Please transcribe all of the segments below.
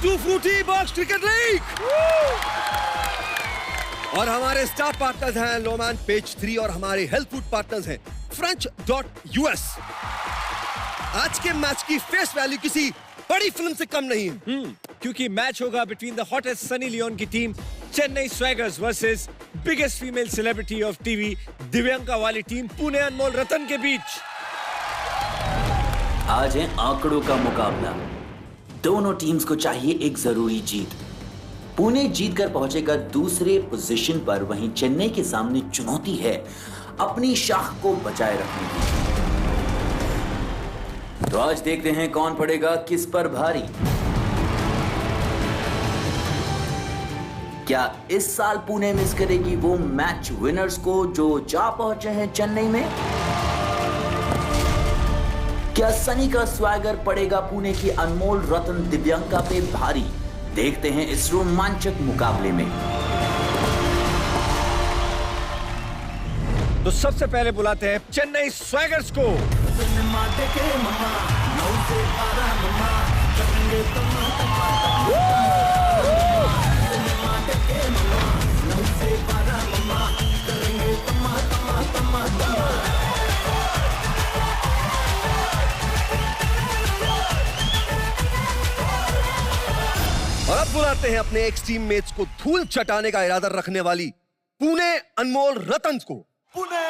To Frooti box cricket league. और हमारे star partners हैं लोमैन पेज 3 और हमारे हेल्थ फूड पार्टनर्स हैं French.us। आज के मैच की फेस वैल्यू किसी बड़ी फिल्म से कम नहीं है, क्योंकि मैच होगा between the hottest Sunny Leone की team Chennai swaggers versus biggest female celebrity of TV Divyanka वाली टीम पुणे अनमोल रतन के बीच। आज है आंकड़ों का मुकाबला। दोनों टीम्स को चाहिए एक जरूरी जीत। पुणे जीतकर पहुंचेगा दूसरे पोजीशन पर, वहीं चेन्नई के सामने चुनौती है अपनी शाख को बचाए रखने की। तो आज देखते हैं कौन पड़ेगा किस पर भारी। क्या इस साल पुणे मिस करेगी वो मैच विनर्स को जो जा पहुंचे हैं चेन्नई में? क्या सनी का स्वैगर पड़ेगा पुणे की अनमोल रतन दिव्यांका पे भारी? देखते हैं इस रोमांचक मुकाबले में। तो सबसे पहले बुलाते हैं चेन्नई स्वैगर्स को। और अब बुलाते हैं अपने एक्स टीम मेट्स को धूल चटाने का इरादा रखने वाली पुणे अनमोल रतन को। पुणे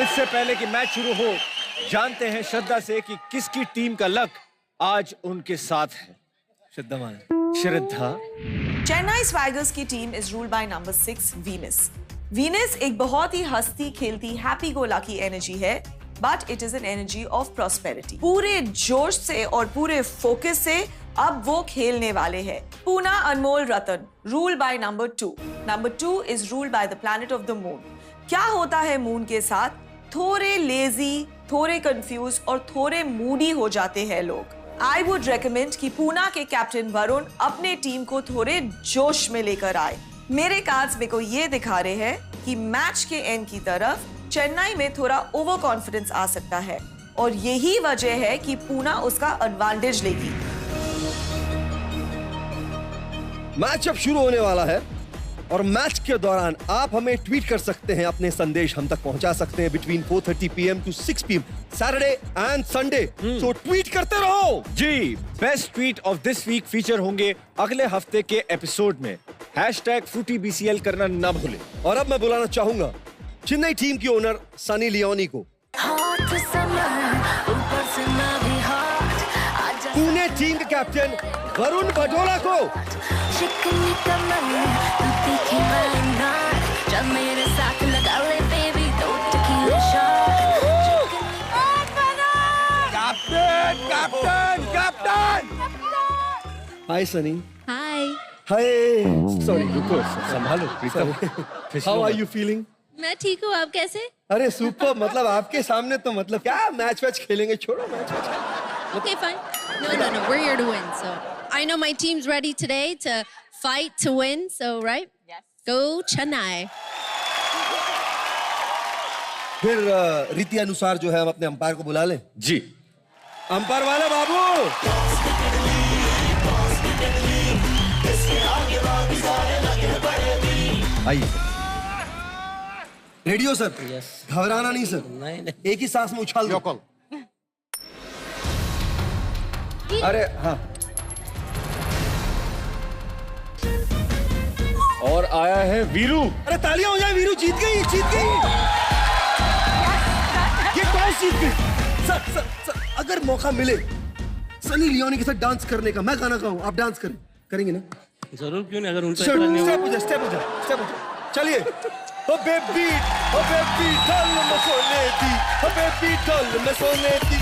इससे पहले कि मैच शुरू हो, जानते हैं श्रद्धा से कि किसकी टीम का लक आज उनके साथ है। श्रद्धा। चेन्नई स्वैगर्स की team is ruled by number 6 Venus. Venus एक बहुत ही हंसती खेलती हैप्पी गो लकी एनर्जी है, but it is an energy of prosperity. पूरे जोश से और पूरे फोकस से अब वो खेलने वाले हैं। Pune Anmol Ratan ruled by number 2। Number 2 is ruled by the planet of the moon. क्या होता है मून के साथ? थोड़े लेजी, थोड़े कंफ्यूज और थोड़े मूडी हो जाते हैं लोग। आई वुड रेकमेंड कि पुणे के कैप्टन वरुण अपने टीम को थोड़े जोश में लेकर आए। मेरे कार्ड्स मेरे को ये दिखा रहे हैं कि मैच के एंड की तरफ चेन्नई में थोड़ा ओवर कॉन्फिडेंस आ सकता है और यही वजह है कि पुणे उसका एडवांटेज लेगी। मैच अब शुरू होने वाला है और मैच के दौरान आप हमें ट्वीट कर सकते हैं, अपने संदेश हम तक पहुंचा सकते हैं between 4:30 PM to 6 PM Saturday and Sunday. So tweet करते रहो। जी, best tweet of this week feature होंगे अगले हफ्ते के एपिसोड में। #FruityBCL करना ना भूलें। और अब मैं बुलाना चाहूंगा चेन्नई टीम की ओनर सनी लियोनी को, पुणे टीम के कैप्टन वरुण बडोला को, captain. Hi Sunny. Hi. Hi. Sorry, रुको, संभालो Pritam. How are you feeling? मैं ठीक हूँ, आप कैसे? अरे सुपर, मतलब आपके सामने तो मतलब क्या मैच खेलेंगे, छोड़ो match. Okay, fine. No. We're here to win. So I know my team's ready today to fight to win. So right? Yes. Go Chennai. फिर रीति अनुसार जो है हम अपने अंपायर को बुला लें। जी, अंपायर वाले बाबू। आइए। Radio sir. यस। घबराना नहीं सर। नहीं। एक ही सांस में उछाल दो। अरे हाँ। और आया है वीरू। अरे तालियां हो जाए, वीरू जीत गई। ये कौन जीत गई? सर, अगर मौका मिले सनी लियोनी के साथ डांस करने का, मैं गाना गाऊं, आप डांस करेंगे ना? जरूर, क्यों नहीं? अगर उनका स्टेप हो जा। चलिए। ओ बेबी डल में सोने दी, ओ बेबी डल में सोने दी।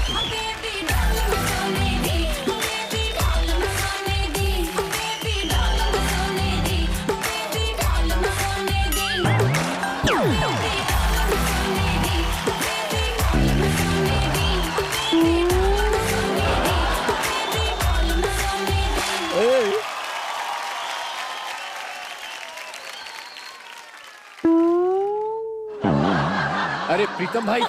अरे प्रीतम भाई,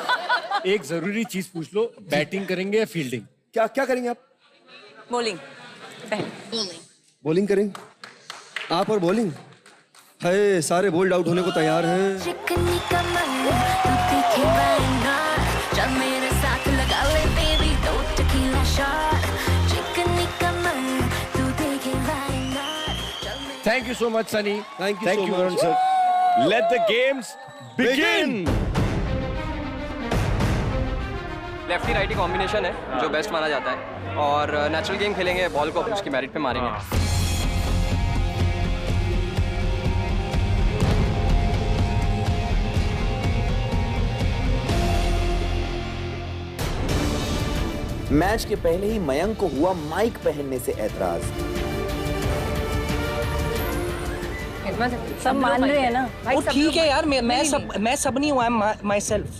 एक जरूरी चीज पूछ लो, बैटिंग करेंगे या फील्डिंग? क्या क्या करेंगे आप? बॉलिंग। बॉलिंग करेंगे आप और बॉलिंग? है, सारे बोल्ड आउट होने को तैयार हैं। चिकनी कमर तू तीखे वाइना जब मेरे साथ लगा ले बेबी दो टकीला शॉट चिकनी कमर तू तीखे वाइना Thank you so much, Sunny. Thank you so much. Varun sir. Let the games begin. Lefty righty combination है जो बेस्ट माना जाता है और नेचुरल गेम खेलेंगे, बॉल को उसकी मेरिट पे मारेंगे। मैच के पहले ही मयंक को हुआ माइक पहनने से ऐतराज। सब मान रहे हैं ना? वो ठीक है यार, मैं सब नहीं हुआ, my self.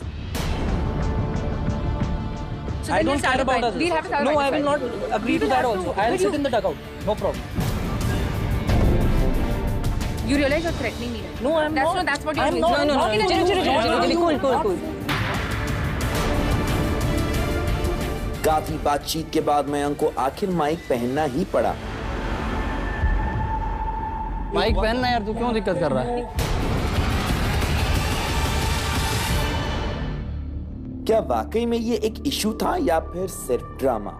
I don't care about others. No, I will not agree to that also. I'll sit in the dugout. No problem. You realize you're threatening me? No, I'm not. That's what you're doing. No. Cool. काफी बातचीत के बाद मयंक को आखिर mic पहनना ही पड़ा। Mic पहनना यार, तू क्यों दिक्कत कर रहा है? क्या वाकई में ये एक इशू था या फिर सिर्फ ड्रामा?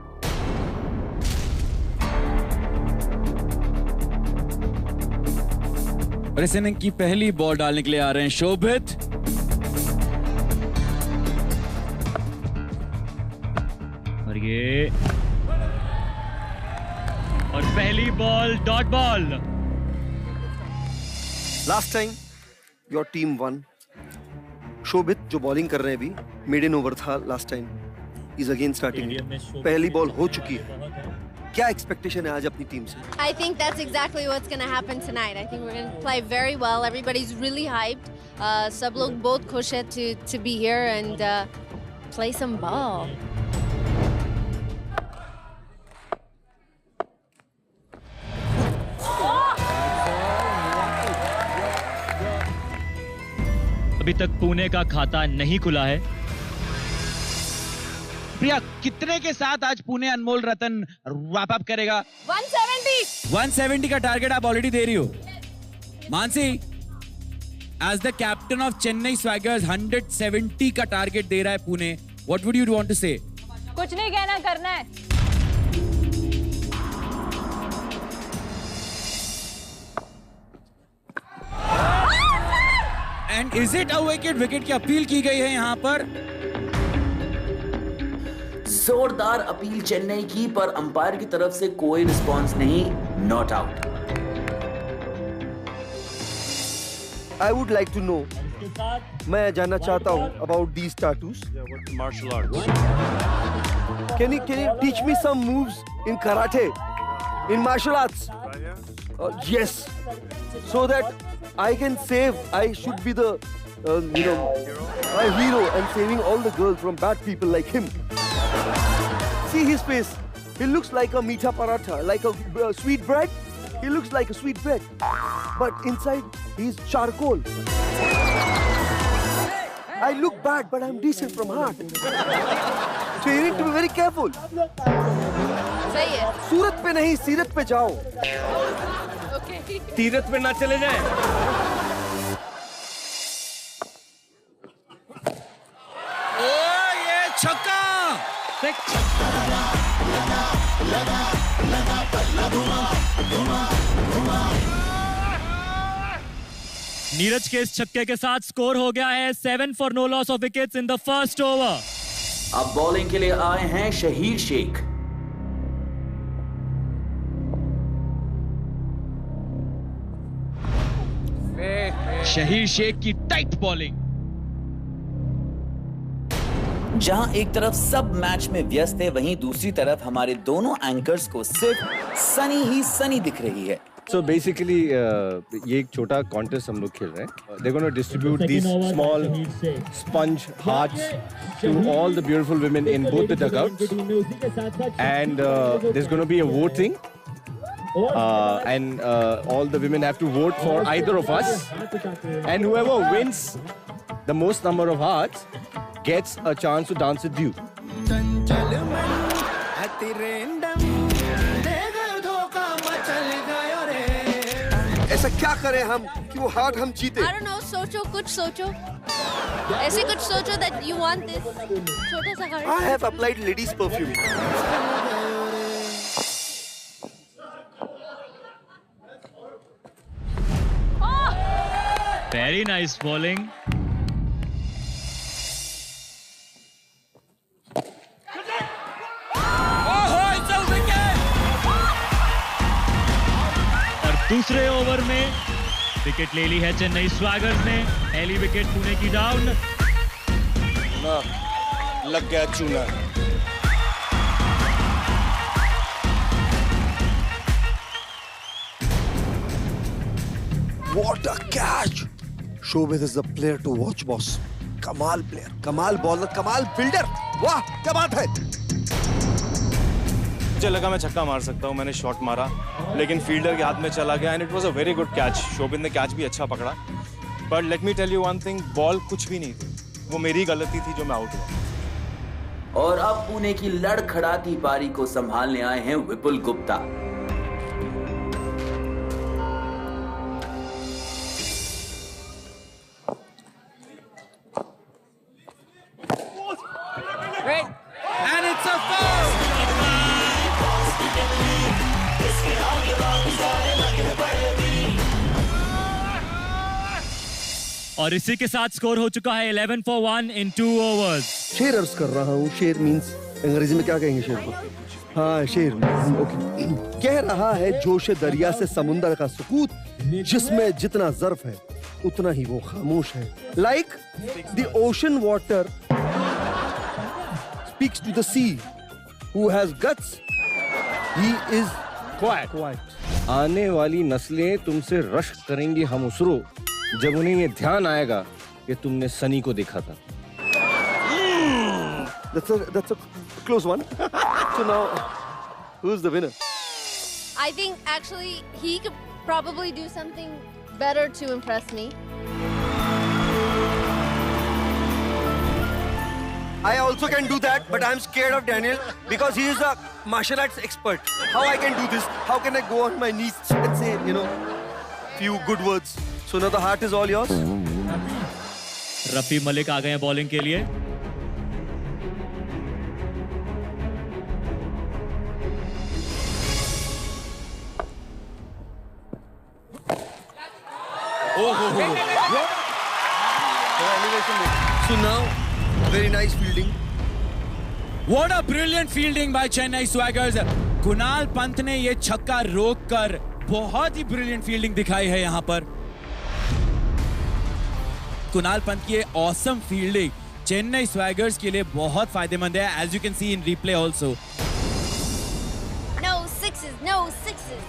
रेसलिंग की पहली बॉल डालने के लिए आ रहे हैं शोभित। और ये और पहली ball dot ball. Last time your team won. Shobhit जो बॉलिंग कर रहे हैं अभी, मिड इन ओवर था last time, is again starting. पहली बॉल हो चुकी है, क्या एक्सपेक्टेशन है आज अपनी टीम से? I think that's exactly what's going to happen tonight. I think we're going to play very well. Everybody's really hyped. सब लोग बहुत खुश है to be here and play some ball. अभी तक पुणे का खाता नहीं खुला है। प्रिया, कितने के साथ आज पुणे अनमोल रतन रैप अप करेगा? 170 का टारगेट आप ऑलरेडी दे रही हो। Mansi, as the captain of Chennai swaggers 170 का टारगेट दे रहा है Pune. What would you want to say? कुछ नहीं कहना, करना है। And is it a wicket? Wicket की अपील की गई है यहाँ पर। जोरदार अपील चेन्नई की, पर अंपायर की तरफ से कोई रिस्पांस नहीं। Not out. I would like to know, मैं जानना चाहता हूँ about these tattoos. Martial arts. Can you teach me some moves in karate, in martial arts? Yes, so that I can save. I should be the a hero and saving all the girls from bad people like him. See his face. He looks like a meetha paratha, like a sweet bread. He looks like a sweet bread, but inside he's charcoal. I look bad, but I'm decent from heart. So you need to be very careful. सही है। सूरत पे नहीं, सीरत पे जाओ। तीरथ पे ना चले जाए। ये छक्का। नीरज के इस छक्के के साथ स्कोर हो गया है 7 for no loss of wickets in the first over. अब बॉलिंग के लिए आए हैं शहीर शेख। शहीर शेख की टाइट बॉलिंग। जहां एक तरफ सब मैच में व्यस्त है, वहीं दूसरी तरफ हमारे दोनों एंकर्स को सिर्फ सनी ही सनी दिख रही है। So basically, ये एक छोटा कॉन्टेस्ट हम लोग खेल रहे हैं। They're going to distribute these small sponge hearts to all the beautiful women in both the dugouts, and there's going to be a voting, and all the women have to vote for either of us, and whoever wins the most number of hearts gets a chance to dance with you. ऐसा क्या करें हम कि वो heart हम जीते? I don't know, सोचो, कुछ सोचो. ऐसे कुछ सोचो that you want this. छोटा सा heart. I have applied ladies perfume. Very nice bowling. और दूसरे ओवर में विकेट ले ली है चेन्नई स्वैगर्स ने. पहली विकेट पुणे की डाउन. लग गया चूना. What a catch! Shobit is the player to watch, boss. कमाल player, कमाल bowler, कमाल fielder. वाह, क्या बात है? मुझे लगा मैं छक्का मार सकता हूँ, मैंने शॉट मारा, लेकिन फील्डर के हाथ में चला गया and it was a very good catch. Shobhit ने कैच भी अच्छा पकड़ा, but let me tell you one thing, ball कुछ भी नहीं थी, वो मेरी गलती थी जो मैं आउट हुआ. और अब पुणे की लड़खड़ाती पारी को संभालने आए हैं विपुल Gupta. And it's a foul! और इसी के साथ स्कोर हो चुका है 11 for 1 in 2 overs. शेर अर्ज कर रहा हूँ. शेर मींस अंग्रेजी में क्या कहेंगे शेर को? हाँ, शेर. ओके. कह रहा है जोश दरिया से समुंदर का सुकूत, जिसमें जितना ज़र्फ है उतना ही वो खामोश है. Like the ocean water speaks to the sea. Who has guts? He is quiet. आने वाली नस्लें तुमसे रश्क करेंगी हम उसरो, जब उन्हें ये ध्यान आएगा कि तुमने सनी को देखा था. That's a close one. So now, who's the winner? I think actually he could probably do something better to impress me. I also can do that, but I'm scared of Daniel because he is a martial arts expert. How I can do this? How can I go on my knees and say, few good words? So now the heart is all yours. Rafi Malik आ गए हैं bowling के लिए. So now, very nice fielding. What a brilliant fielding by Chennai Swaggers. Kunal Pant ने ये छक्का रोककर बहुत ही brilliant fielding दिखाई है यहाँ पर. कुणाल पंत की ये ऑसम फील्डिंग चेन्नई स्वैगर्स के लिए बहुत फायदेमंद है, as you can see in replay also. No sixes, no sixes.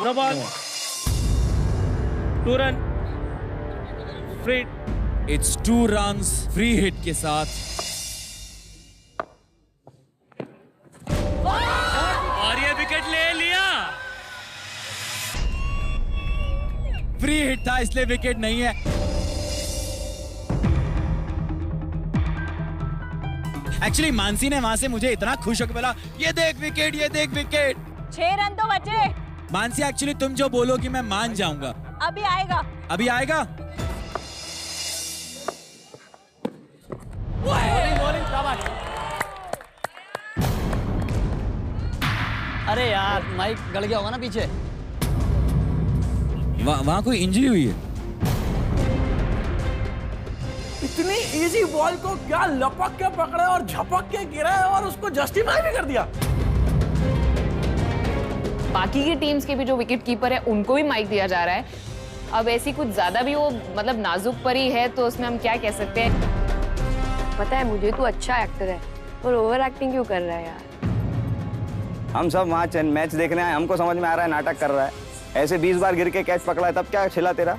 No ball. 2 run. Free. It's 2 runs free hit के साथ. और ये विकेट ले लिया. फ्री हिट था इसलिए विकेट नहीं है. एक्चुअली मानसी ने वहां से मुझे इतना खुश होकर बोला, ये देख विकेट, ये देख विकेट. 6 रन तो बचे. मानसी एक्चुअली तुम जो बोलोगी मैं मान जाऊंगा. अभी आएगा. अभी आएगा. अरे यार माइक गड़ गया होगा ना पीछे. वहां कोई इंजरी हुई है. इतनी इजी बॉल को क्या लपक के पकड़े और झपक के गिरा और उसको जस्टिफाई भी कर दिया. बाकी की टीम्स के भी जो विकेट कीपर है उनको भी माइक दिया जा रहा है. अब ऐसी कुछ ज्यादा भी वो मतलब नाजुक परी है तो उसमें हम क्या कह सकते हैं. पता है मुझे तू अच्छा एक्टर है और ओवर एक्टिंग क्यों कर रहा है यार. हम सब वहाँ मैच देखने आए, हमको समझ में आ रहा है नाटक कर रहा है. ऐसे 20 बार गिर के कैच पकड़ा है, तब क्या छिला तेरा.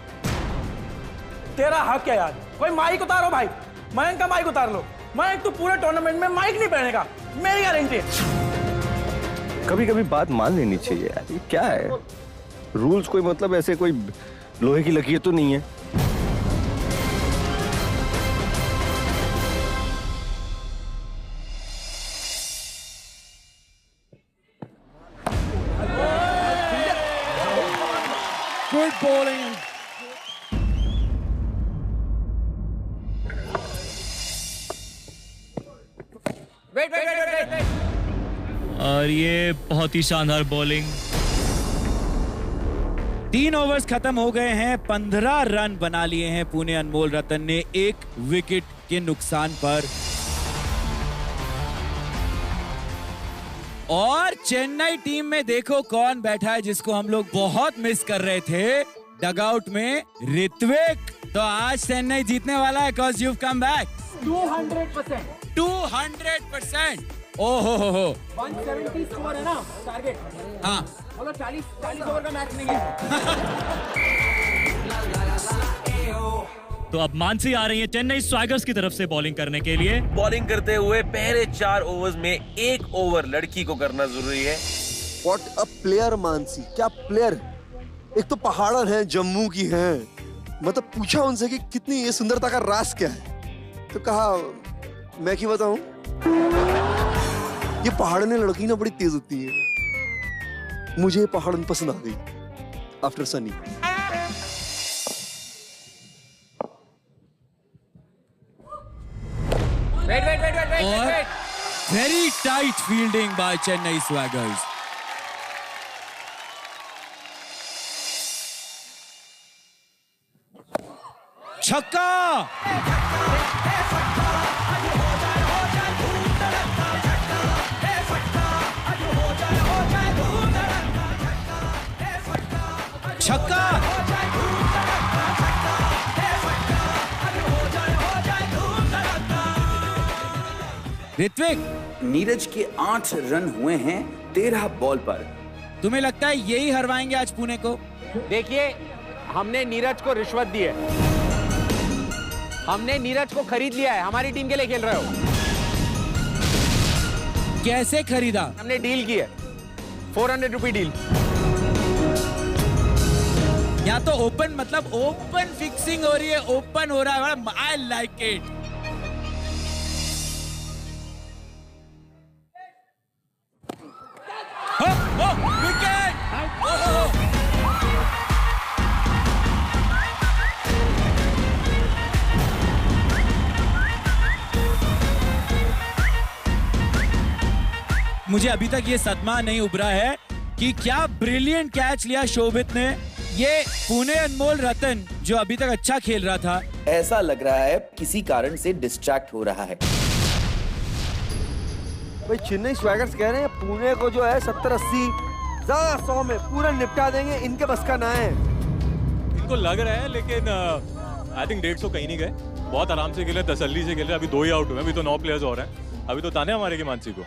तेरा हक क्या यार. कोई माइक उतारो भाई. मयंक का माइक उतार लो. मयंक तू पूरे टूर्नामेंट में माइक नहीं पहनेगा, मेरी गारंटी है. कभी कभी बात मान लेनी चाहिए यार, ये क्या है? रूल्स कोई मतलब ऐसे कोई लोहे की लकीर तो नहीं है। Good bowling. Wait. और ये बहुत ही शानदार बॉलिंग। 3 ओवर्स खत्म हो गए हैं, 15 रन बना लिए हैं पुणे अनमोल रतन ने 1 विकेट के नुकसान पर। और चेन्नई टीम में देखो कौन बैठा है जिसको हम लोग बहुत मिस कर रहे थे डगआउट में, ऋत्विक। तो आज चेन्नई जीतने वाला है cause you've come back 200%। 200%। ओहो हो 170 स्कोर है ना टारगेट। हाँ बोलो 40 ओवर का मैच नहीं है। तो अब मानसी आ रही है चेन्नई स्वैगर्स की तरफ से बॉलिंग करने के लिए। बॉलिंग करते हुए पहले 4 ओवर्स में 1 ओवर लड़की को करना जरूरी है। What a player मानसी, क्या प्लेयर। एक तो पहाड़न है, जम्मू की है। मतलब पूछा उनसे कि कितनी ये सुंदरता का राज क्या है, तो कहा मैं क्यों बताऊं, ये पहाड़न लड़की ना बड़ी तेज होती है। मुझे पहाड़न पसंद आ गई आफ्टर सनी। और very tight fielding by Chennai swaggers. छक्का। छक्का। ऋत्विक, नीरज के 8 रन हुए हैं 13 बॉल पर। तुम्हें लगता है यही हरवाएंगे आज पुणे को? देखिए, हमने नीरज को रिश्वत दी है, हमने नीरज को खरीद लिया है, हमारी टीम के लिए खेल रहे हो। कैसे खरीदा? हमने डील की है, 400 रुपए डील। या तो ओपन, मतलब ओपन फिक्सिंग हो रही है, ओपन हो रहा है। I like it. विकेट। मुझे अभी तक ये सदमा नहीं उभरा है कि क्या ब्रिलियंट कैच लिया शोभित ने। ये पुणे अनमोल रतन जो अभी तक अच्छा खेल रहा था, ऐसा लग रहा है किसी कारण से डिस्ट्रैक्ट हो रहा है। भाई चेन्नई स्वैगर्स कह रहे हैं पुणे को जो है 70-80 ज्यादा 100 में पूरा निपटा देंगे, इनके बस का ना है। इनको लग रहा है, लेकिन आई थिंक 150 कहीं नहीं गए। बहुत आराम से खेले, तसल्ली से खेले। अभी 2 ही आउट हुए, अभी तो 9 प्लेयर्स और हैं। अभी तो ताने मारेगी मानसी को।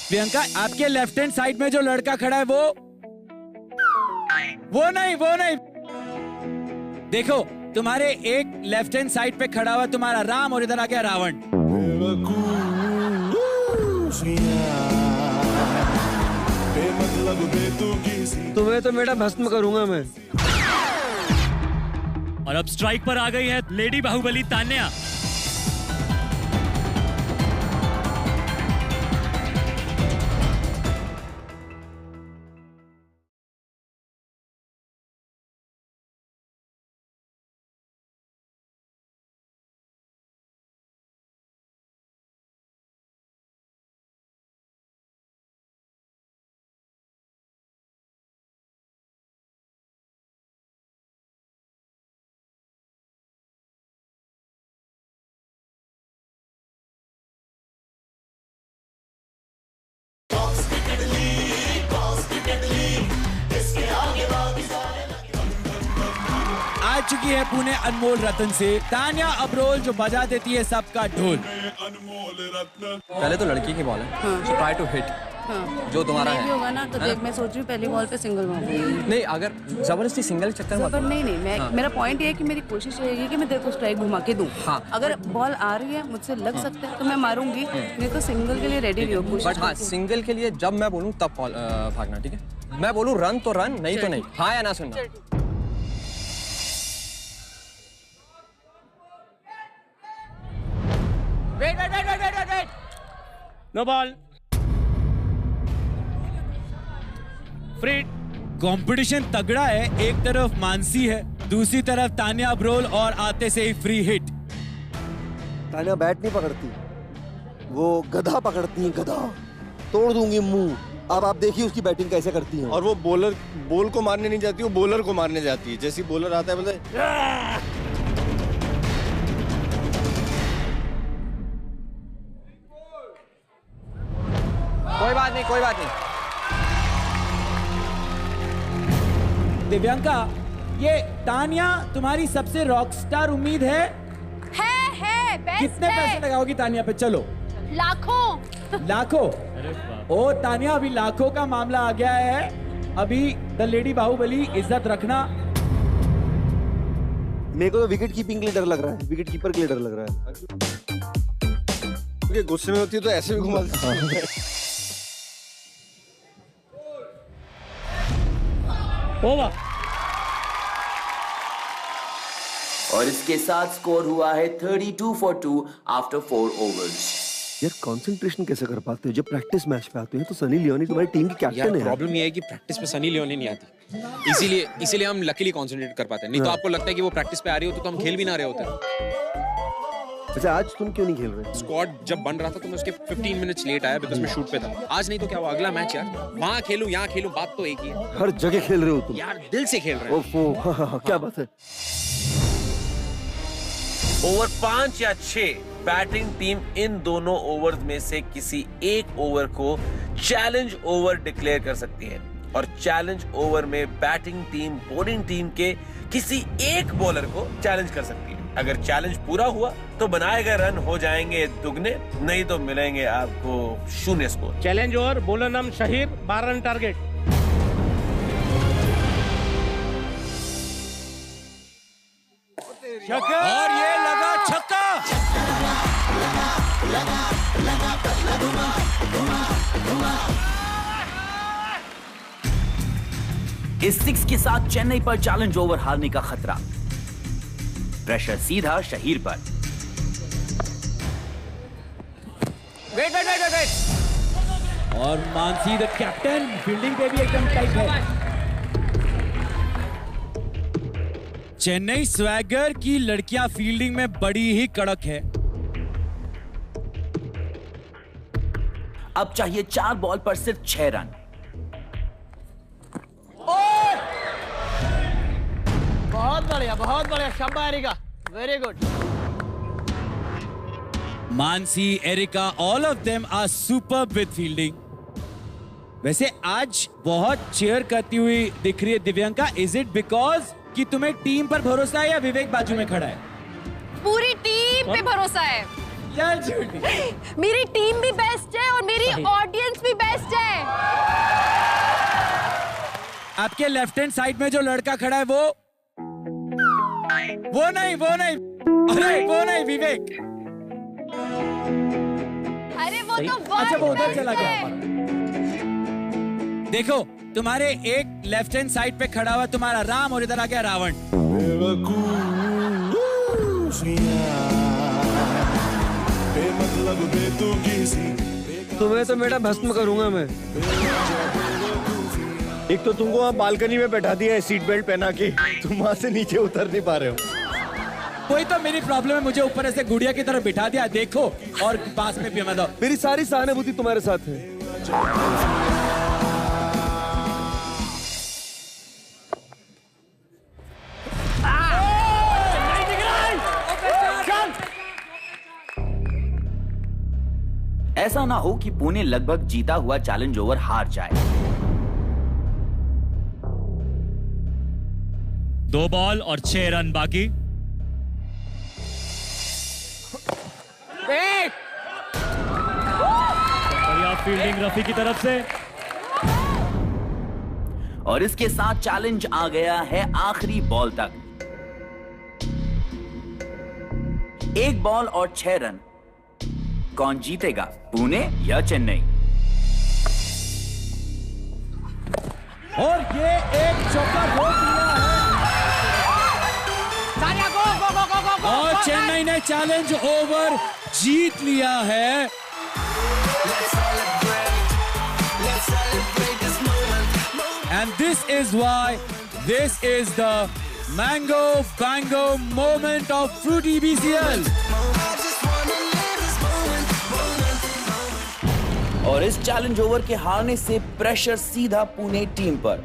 प्रियंका, आपके लेफ्ट हैंड साइड में जो लड़का खड़ा है वो नहीं। देखो, तुम्हारे एक लेफ्ट हैंड साइड पे खड़ा हुआ तुम्हारा राम और इधर आ गया रावण। तुम्हें तो बेटा भस्म करूंगा मैं। और अब स्ट्राइक पर आ गई है लेडी बाहुबली तान्या। आ चुकी है पुणे अनमोल रतन से तान्या अब्रोल जो बजा देती है सबका ढोल। पहले तो लड़की की बॉल है, ट्राई टू हिट। जो तुम्हारा नहीं भी है। होगा ना तो देख मैं सोच रही हूँ पहली बॉल पे सिंगल मारूंगी। नहीं, अगर जबरदस्ती सिंगल चक्कर मत। नहीं मेरा पॉइंट ये है कि मेरी कोशिश रहेगी कि मैं तेरे को स्ट्राइक घुमा के दूं। अगर बॉल आ रही है मुझसे लग सकता है तो मैं मारूंगी, नहीं तो सिंगल के लिए रेडी रहो। बट हाँ, सिंगल के लिए जब मैं बोलूँ तब भागना, ठीक है? मैं बोलूँ रन तो रन, नहीं तो नहीं। हाँ या ना सुनना। Wait. No ball. Free. Competition तगड़ा है। एक तरफ मानसी है, दूसरी तरफ तान्या अब्रोल और आते से ही फ्री हिट। तान्या बैट नहीं पकड़ती, वो गधा पकड़ती है, गधा। तोड़ दूंगी मुंह। अब आप देखिए उसकी बैटिंग कैसे करती है। और वो बॉल को मारने नहीं जाती, वो बॉलर को मारने जाती है। जैसे बॉलर आता है बोलते कोई बात नहीं। दिव्यांका, ये तान्या तुम्हारी सबसे रॉकस्टार उम्मीद है। बेस्ट कितने पैसे लगाओगी तान्या पे? चलो लाखों। ओ तान्या, अभी लाखों का मामला आ गया है। अभी द लेडी बाहुबली, इज्जत रखना। मेरे को तो विकेट कीपिंग के लिए डर लग रहा है, विकेट कीपर के लिए डर लग रहा है। क्योंकि गुस्से में होती है तो ऐसे भी घुमा देती है। ओवर। और इसके साथ स्कोर हुआ है 32 for 2 आफ्टर 4 ओवर्स। यार कंसंट्रेशन कैसे कर पाते हो जब प्रैक्टिस मैच पे आते हैं? तो सनी लियोनी तुम्हारी टीम की कैप्टन है। प्रॉब्लम ये है कि प्रैक्टिस में सनी लियोनी नहीं आती, इसीलिए हम लकीली कंसंट्रेट कर पाते हैं। नहीं तो आपको लगता है कि वो प्रैक्टिस पे आ रही होती तो हम खेल भी ना रहे होते। अच्छा, आज तुम क्यों नहीं खेल रहे? स्क्वाड जब बन रहा था तो मैं उसके 15 मिनट्स लेट आया बिकॉज़ मैं शूट पे था। आज नहीं तो क्या हुआ, अगला मैच यार, वहाँ खेलूं यहाँ खेलूं, बात तो एक ही है। हर जगह खेल रहे हो तुम यार, दिल से खेल रहे हैं। ओफो, क्या बात है। ओवर 5 या 6 बैटिंग टीम इन दोनों ओवर्स में से किसी एक ओवर को चैलेंज ओवर डिक्लेयर कर सकती है, और चैलेंज ओवर में बैटिंग टीम बॉलिंग टीम के किसी एक बॉलर को चैलेंज कर सकती है। अगर चैलेंज पूरा हुआ तो बनाए गए रन हो जाएंगे दुगने, नहीं तो मिलेंगे आपको 0 स्कोर। चैलेंज ओवर, बॉलर नाम शहीर, 12 रन टारगेट। और ये लगा छक्का। इस 6 के साथ चेन्नई पर चैलेंज ओवर हारने का खतरा। प्रेशर सीधा शहीर पर। वेट। और मानसी द कैप्टन फील्डिंग पे भी एकदम टाइट है। चेन्नई स्वैगर की लड़कियां फील्डिंग में बड़ी ही कड़क है। अब चाहिए 4 बॉल पर सिर्फ 6 रन। बहुत बढ़िया शाबाश Erica, very good. Mansi, Erica, all of them are super with fielding. वैसे आज बहुत चेयर करती हुई दिख रही है दिव्यांका। इज इट बिकॉज कि तुम्हें टीम पर भरोसा है या विवेक बाजू में खड़ा है? पूरी टीम पे भरोसा है यार। झूठी। मेरी टीम भी बेस्ट है और मेरी ऑडियंस भी बेस्ट है। आपके लेफ्ट हैंड साइड में जो लड़का खड़ा है वो नहीं। अरे वो नहीं, विवेक। अरे वो तो अच्छा, वो उधर चला गया। देखो, तुम्हारे एक लेफ्ट हैंड साइड पे खड़ा हुआ तुम्हारा राम और इधर आ गया रावण। तुम्हें तो बेटा भस्म करूंगा मैं। एक तो तुमको वहाँ बालकनी में बैठा दिया है सीट बेल्ट पहना के, तुम वहाँ से नीचे उतर नहीं पा रहे हो। कोई तो मेरी प्रॉब्लम है, मुझे ऊपर ऐसे गुड़िया की तरह बिठा दिया। देखो, और पास में भी मतलब मेरी सारी सहानुभूति तुम्हारे साथ है। ऐसा ना हो कि पुणे लगभग जीता हुआ चैलेंज ओवर हार जाए। 2 बॉल और 6 रन बाकी। बढ़िया फील्डिंग रफी की तरफ से। और इसके साथ चैलेंज आ गया है आखिरी बॉल तक। 1 बॉल और 6 रन। कौन जीतेगा, पुणे या चेन्नई? और ये एक चौका रोक लिया है और चेन्नई ने चैलेंज ओवर जीत लिया है। And this is why this is the Mango Bango moment of Fruity BCL. और इस चैलेंज ओवर के हारने से प्रेशर सीधा पुणे टीम पर।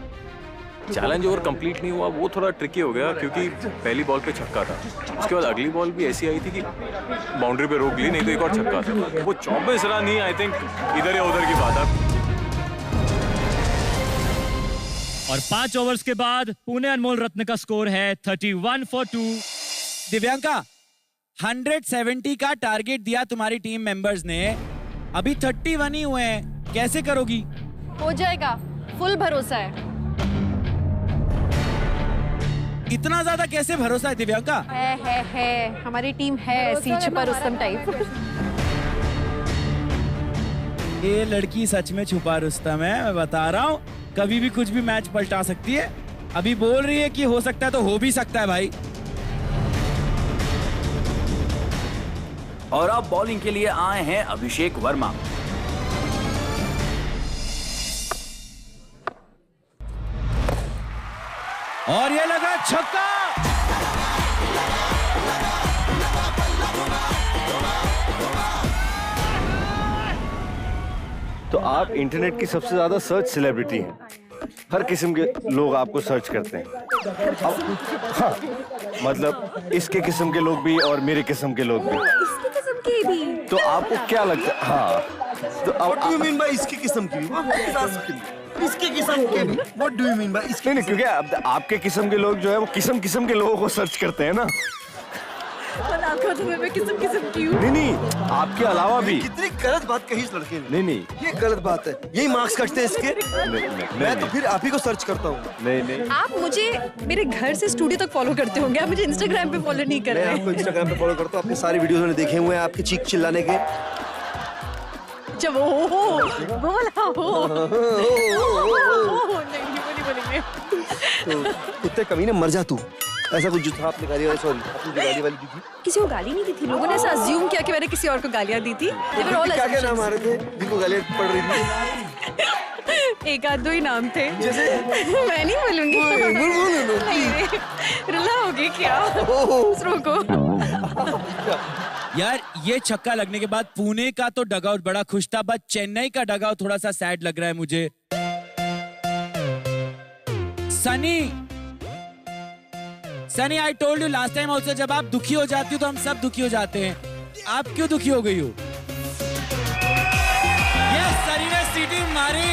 चैलेंज ओवर कंप्लीट नहीं हुआ, वो थोड़ा ट्रिकी हो गया क्योंकि पहली बॉल पे छक्का था। उसके बाद अगली बॉल भी ऐसी आई थी कि बाउंड्री पे रोक ली, नहीं तो एक और छक्का था। वो 24 रन ही आई थिंक इधर या उधर की बात है। और 5 ओवर्स के बाद पुणे अनमोल रत्न का स्कोर है 31 for 2। दिव्यांका, 170 का टारगेट दिया तुम्हारी टीम मेंबर्स ने, अभी 31 ही हुए हैं, कैसे करोगी? हो जाएगा, फुल भरोसा है। इतना ज्यादा कैसे भरोसा है दिव्यांका? है हमारी टीम है ऐसी छुपा रुस्तम टाइप। ये लड़की सच में छुपा रुस्तम है, मैं बता रहा हूँ। कभी भी कुछ भी मैच पलटा सकती है। अभी बोल रही है कि हो सकता है, तो हो भी सकता है भाई। और अब बॉलिंग के लिए आए हैं अभिषेक वर्मा। और ये लगा छक्का। तो आप इंटरनेट की सबसे ज्यादा सर्च सेलिब्रिटी हैं। हर किस्म के लोग आपको सर्च करते हैं। हाँ, मतलब इसके किस्म के लोग भी और मेरे किस्म के लोग भी। इसकी किस्म के भी। तो आपको क्या लगता है? हाँ, तो What do you mean by इसकी किस्म की भी? इसके किस्म के भी? What do you mean by इसके? नहीं, क्योंकि आपके किस्म के लोग जो है वो किस्म किस्म के लोगों को सर्च करते हैं ना। मैं किस्म की हूँ। नहीं, आपके अलावा भी। कितनी गलत बात कही इस लड़के ने। नहीं, ये गलत बात है। यही मार्क्स कटते हैं इसके। मैं तो फिर आप ही को सर्च करता हूँ। नहीं। आप मुझे मेरे घर से स्टूडियो तक फॉलो करते होंगे, आप मुझे इंस्टाग्राम पे फॉलो नहीं कर रहे। मैं आपको इंस्टाग्राम पे फॉलो करता हूँ। आपके सारे वीडियोस मैंने देखे हुए हैं आपके चीख चिल्लाने के। जब बोला नहीं बोलेंगे। कुत्ते कमीने मर जा तू। ऐसा कुछ जो था आपने गाली वाली, सॉरी आपने जो गाली वाली दी थी। किसी को गाली नहीं दी थी, लोगों ने ऐसा अज्यूम किया कि मैंने किसी और को गालियां दी थी। क्या नाम आ रहे थे जिनको गालियां पड़ रही थी? एक आध दो ही नाम थे। जैसे मैं नहीं बोलूंगी। रुला होगी क्या दूसरों को? यार ये छक्का लगने के बाद पुणे का तो डगआउट बड़ा खुश था, बट चेन्नई का डगआउट थोड़ा सा सैड लग रहा है मुझे। Sunny, I told you last time also, जब आप दुखी हो जाती हो तो हम सब दुखी हो जाते हैं। आप क्यों दुखी हो गई हो? यस, सनी ने सीटी मारी।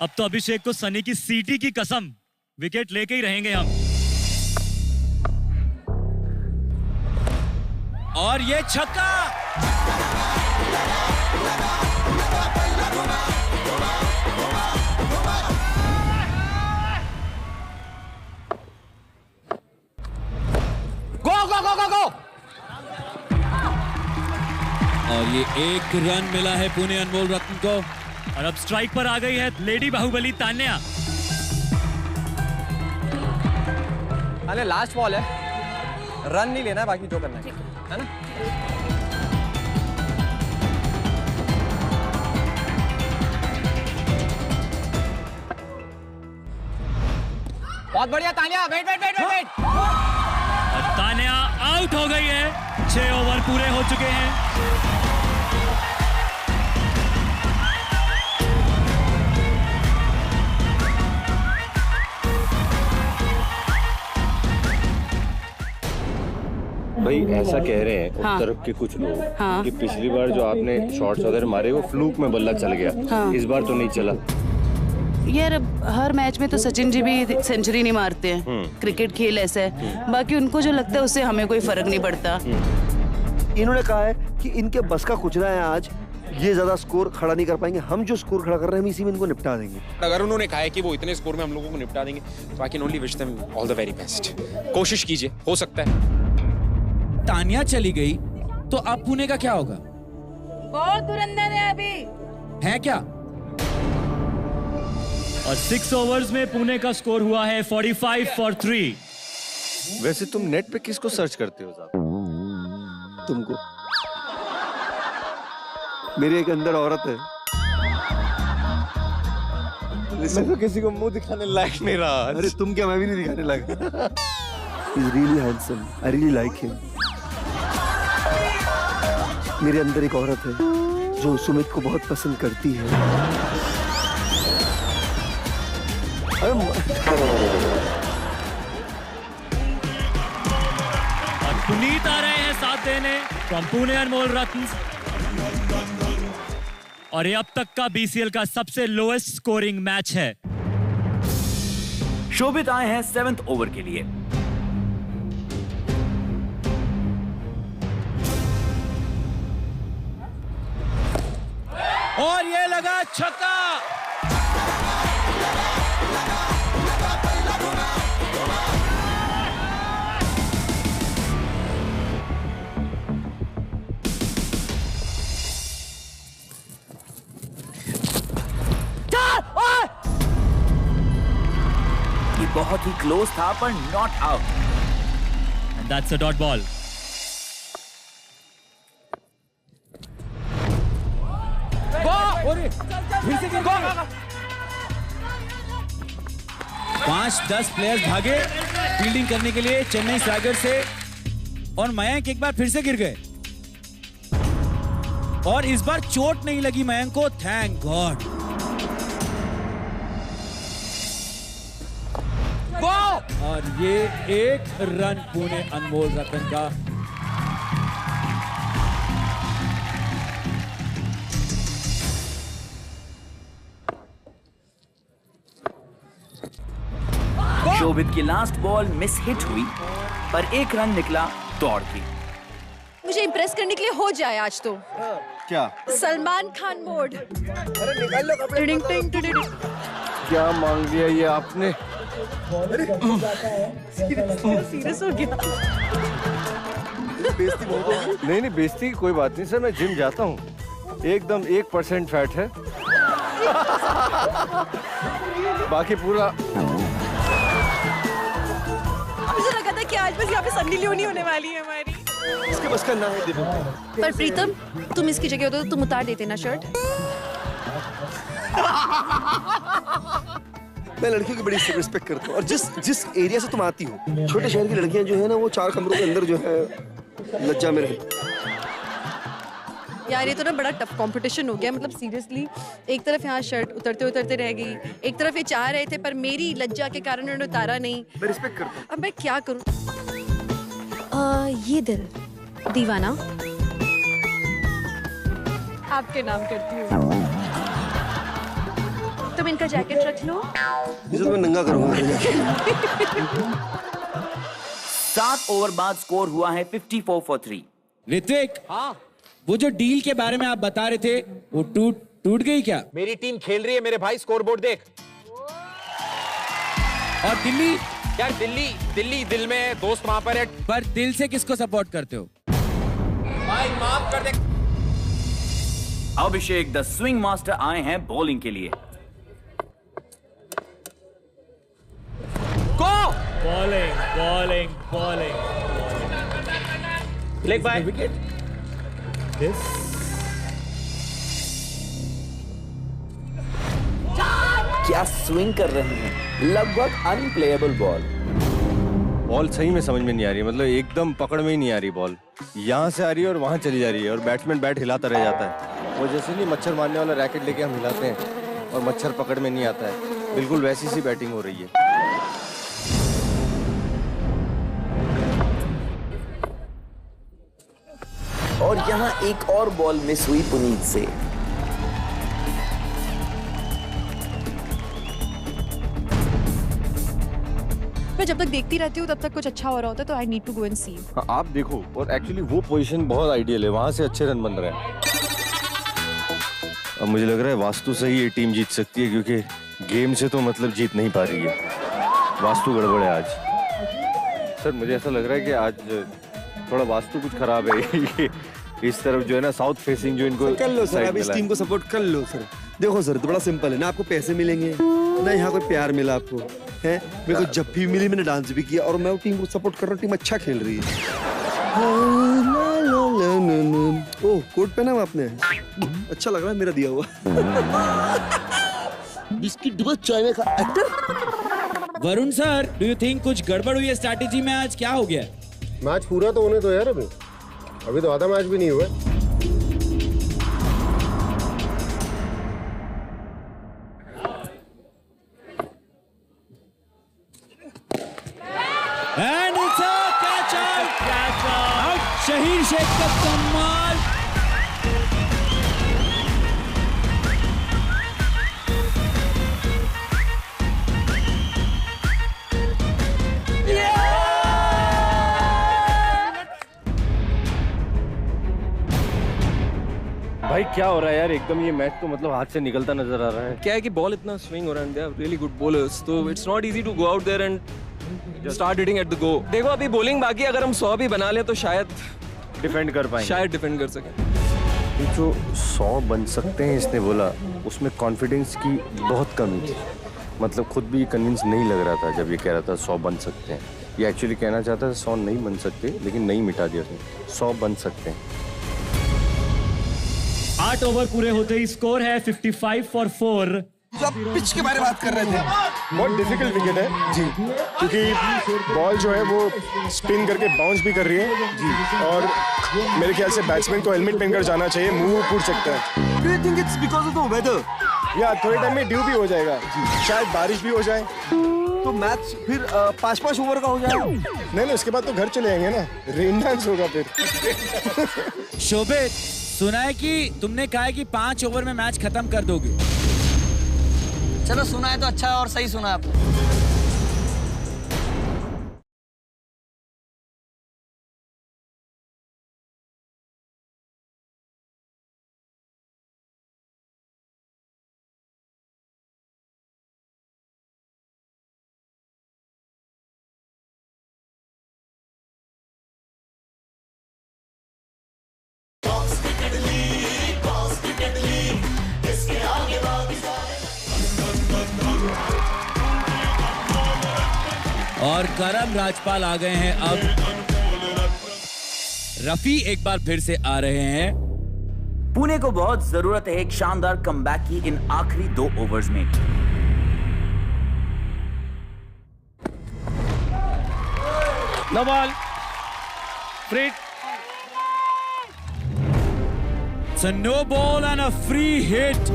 अब तो अभिषेक को सनी की सीटी की कसम, विकेट लेके ही रहेंगे हम। और ये छक्का। गो। और ये 1 रन मिला है पुणे अनमोल रत्न को। और अब स्ट्राइक पर आ गई है लेडी बाहुबली तान्या। अरे लास्ट बॉल है, रन नहीं लेना है, बाकी जो करना है ना। बहुत बढ़िया तान्या, वेट। और तान्या आउट हो गई है। 6 ओवर पूरे हो चुके हैं। भाई ऐसा कह रहे हैं उस तरफ के कुछ लोग कि पिछली बार जो आपने शॉट्स वगैरह मारे वो फ्लूक में बल्ला चल गया। इस बार तो नहीं चला। यार हर मैच में तो सचिन जी भी सेंचुरी नहीं मारते हैं, क्रिकेट खेल ऐसा है, बाकी उनको जो लगता है उससे हमें कोई फर्क नहीं पड़ता। इन्होंने कहा है कि इनके बस का कुछ ना है, आज ये ज्यादा स्कोर खड़ा नहीं कर पाएंगे, हम जो स्कोर खड़ा कर रहे हैं हम इसी में इनको निपटा देंगे। अगर उन्होंने कहा है कि वो इतने स्कोर में हम लोगों को निपटा देंगे तो I can only wish them all the very best. कोशिश कीजिए, हो सकता है। तानिया चली गई तो अब पुणे का क्या होगा? बहुत धुरंधर है अभी। है क्या? और 6 ओवर्स में पुणे का स्कोर हुआ है 45 for 3। वैसे तुम नेट पे किसको सर्च करते हो ज्यादा? तुमको। मेरी एक अंदर औरत है। मैं तो किसी को मुंह दिखाने लायक नहीं रहा। अरे तुम क्या, मैं भी नहीं दिखाने लायक। He's really handsome. I really like him. मेरे अंदर एक औरत है जो सुमित को बहुत पसंद करती है। और पुनीत आ रहे हैं साथ देने फ्रॉम पुणे अनमोल रत्न। और ये अब तक का बीसीएल का सबसे लोएस्ट स्कोरिंग मैच है। शोभित आए हैं 7th ओवर के लिए। और ये लगा छक्का। ये बहुत ही क्लोज था पर not out. And that's a dot ball. फिर से 5-10 प्लेयर्स भागे फील्डिंग करने के लिए चेन्नई स्वाइगर से, और मयंक एक बार फिर से गिर गए। और इस बार चोट नहीं लगी मयंक को, थैंक गॉड। और ये 1 रन पुणे अनमोल रतन का। शोभित की लास्ट बॉल मिस हिट हुई पर 1 रन निकला दौड़ के। मुझे इंप्रेस करने के लिए हो जाए आज तो। क्या? सलमान खान मोड। अरे निकाल लो कपड़े। क्या मांग लिया ये आपने? सीरियस हो गया। नहीं बेइज्जती की कोई बात नहीं सर, मैं जिम जाता हूँ, एकदम 1% फैट है, बाकी पूरा। मुझे लगा था कि आज बस यहाँ पे सन्नी लियोनी होने वाली है हमारी। इसके बस का ना है देखो। पर प्रीतम तुम इसकी जगह होते तो तुम उतार देते ना शर्ट। मैं लड़कियों की बड़ी रिस्पेक्ट करता हूँ, और जिस एरिया से तुम आती हो, छोटे शहर की लड़कियां जो है ना वो 4 कमरों के अंदर जो है लज्जा में रहती। यार ये तो ना बड़ा टफ कंपटीशन हो गया, मतलब सीरियसली। एक तरफ यहाँ शर्ट उतरते उतरते रह गई, एक तरफ ये चाह रहे थे पर मेरी लज्जा के कारण उन्होंने उतारा नहीं। मैं रिस्पेक्ट करता हूँ। अब मैं क्या करूँ? ये दिल दीवाना आपके नाम करती हूँ। तुम इनका जैकेट रख लो। इसे तो मैं नंगा करूँगा। 7 ओवर बाद स्कोर हुआ है 54 for 3। ऋत्विक, वो जो डील के बारे में आप बता रहे थे वो टूट गई क्या? मेरी टीम खेल रही है मेरे भाई, स्कोरबोर्ड देख। और दिल्ली? यार दिल्ली दिल में है, दोस्त वहां पर है। पर दिल से किसको सपोर्ट करते हो? भाई माफ कर दे। अभिषेक द स्विंग मास्टर आए हैं बॉलिंग के लिए। Bowling leg bye wicket. क्या स्विंग कर रहे हैं, लगभग अनप्लेएबल बॉल सही में समझ में नहीं आ रही, मतलब एकदम पकड़ में ही नहीं आ रही बॉल, यहाँ से आ रही है और वहाँ चली जा रही है, और बैट्समैन बैट हिलाता रह जाता है। वो जैसे नहीं मच्छर मारने वाला रैकेट लेके हम हिलाते हैं और मच्छर पकड़ में नहीं आता है, बिल्कुल वैसी सी बैटिंग हो रही है। और यहाँ एक और बॉल मिस हुई पुनीत से। मैं जब तक देखती रहती हूँ तब तक कुछ अच्छा हो रहा होता है, तो I need to go and see. आप देखो, और एक्चुअली वो पोजीशन बहुत आइडियल है, वहां से अच्छे रन बन रहे हैं। अब मुझे लग रहा है वास्तु से ही ये टीम जीत सकती है, क्योंकि गेम से तो मतलब जीत नहीं पा रही है, वास्तु गड़बड़ है आज। सर मुझे ऐसा लग रहा है कि आज थोड़ा वास्तु कुछ खराब है। ये इस तरफ जो है ना, साउथ फेसिंग जो इनको कर लो सर, अब इस टीम को सपोर्ट कर लो सर। देखो सर, तो बड़ा सिंपल है ना, आपको पैसे मिलेंगे ना, यहाँ कोई प्यार मिला आपको है। मेरे को जब भी मिली मैंने डांस भी किया, और मैं टीम को सपोर्ट कर रहा हूँ, टीम अच्छा खेल रही है। ओह, कोट पहना हुआ आपने, अच्छा लग रहा है मेरा दिया हुआ। बिस्किट डिब्बा चाय में खा। Varun sir, do you think कुछ गड़बड़ हुई है स्ट्रैटेजी में? आज क्या हो गया? मैच पूरा तो होने दो यार, अभी तो आधा मैच भी नहीं हुआ। And it's a catch out. Shaheer Sheikh का कमाल। भाई क्या हो रहा है यार, एकदम ये मैच तो मतलब हाथ से निकलता नजर आ रहा है। क्या है कि बॉल इतना स्विंग हो रहा है, they are really good bowlers, तो it's not easy to go out there and start hitting at the go. देखो अभी बॉलिंग बाकी, अगर हम 100 भी बना लें तो शायद डिफेंड कर पाएंगे, शायद डिफेंड कर सकें। ये जो 100 बन सकते हैं इसने बोला, उसमें कॉन्फिडेंस की बहुत कमी थी। मतलब खुद भी कन्विंस नहीं लग रहा था जब ये कह रहा था 100 बन सकते हैं। ये एक्चुअली कहना चाहता था 100 नहीं बन सकते, लेकिन नहीं मिटा दिया उसने, 100 बन सकते हैं। 8 ओवर पूरे होते ही स्कोर है 55 फॉर 4। जो आप पिच के बारे में बात कर रहे थे, बहुत डिफिकल्ट विकेट है जी, क्योंकि बॉल जो है वो स्पिन करके बाउंस भी कर रही है जी, और मेरे ख्याल से बैट्समैन को हेलमेट पहनकर जाना चाहिए, मुंह फूट सकता है। Do you think it's because of the weather? या थोड़े टाइम में ड्यू भी हो जाएगा, शायद बारिश भी हो जाए, तो मैच फिर 5-5 ओवर का हो जाएगा। नहीं, उसके बाद तो घर चले जाएंगे ना, रेन डांस होगा फिर। शोभित, सुना है कि तुमने कहा है कि 5 ओवर में मैच खत्म कर दोगे। चलो सुना है तो अच्छा है, और सही सुना है आपने। और करम राजपाल आ गए हैं अब। रफी एक बार फिर से आ रहे हैं। पुणे को बहुत जरूरत है एक शानदार कमबैक की इन आखिरी 2 ओवर्स में। No ball, free. It's a no ball and a free hit.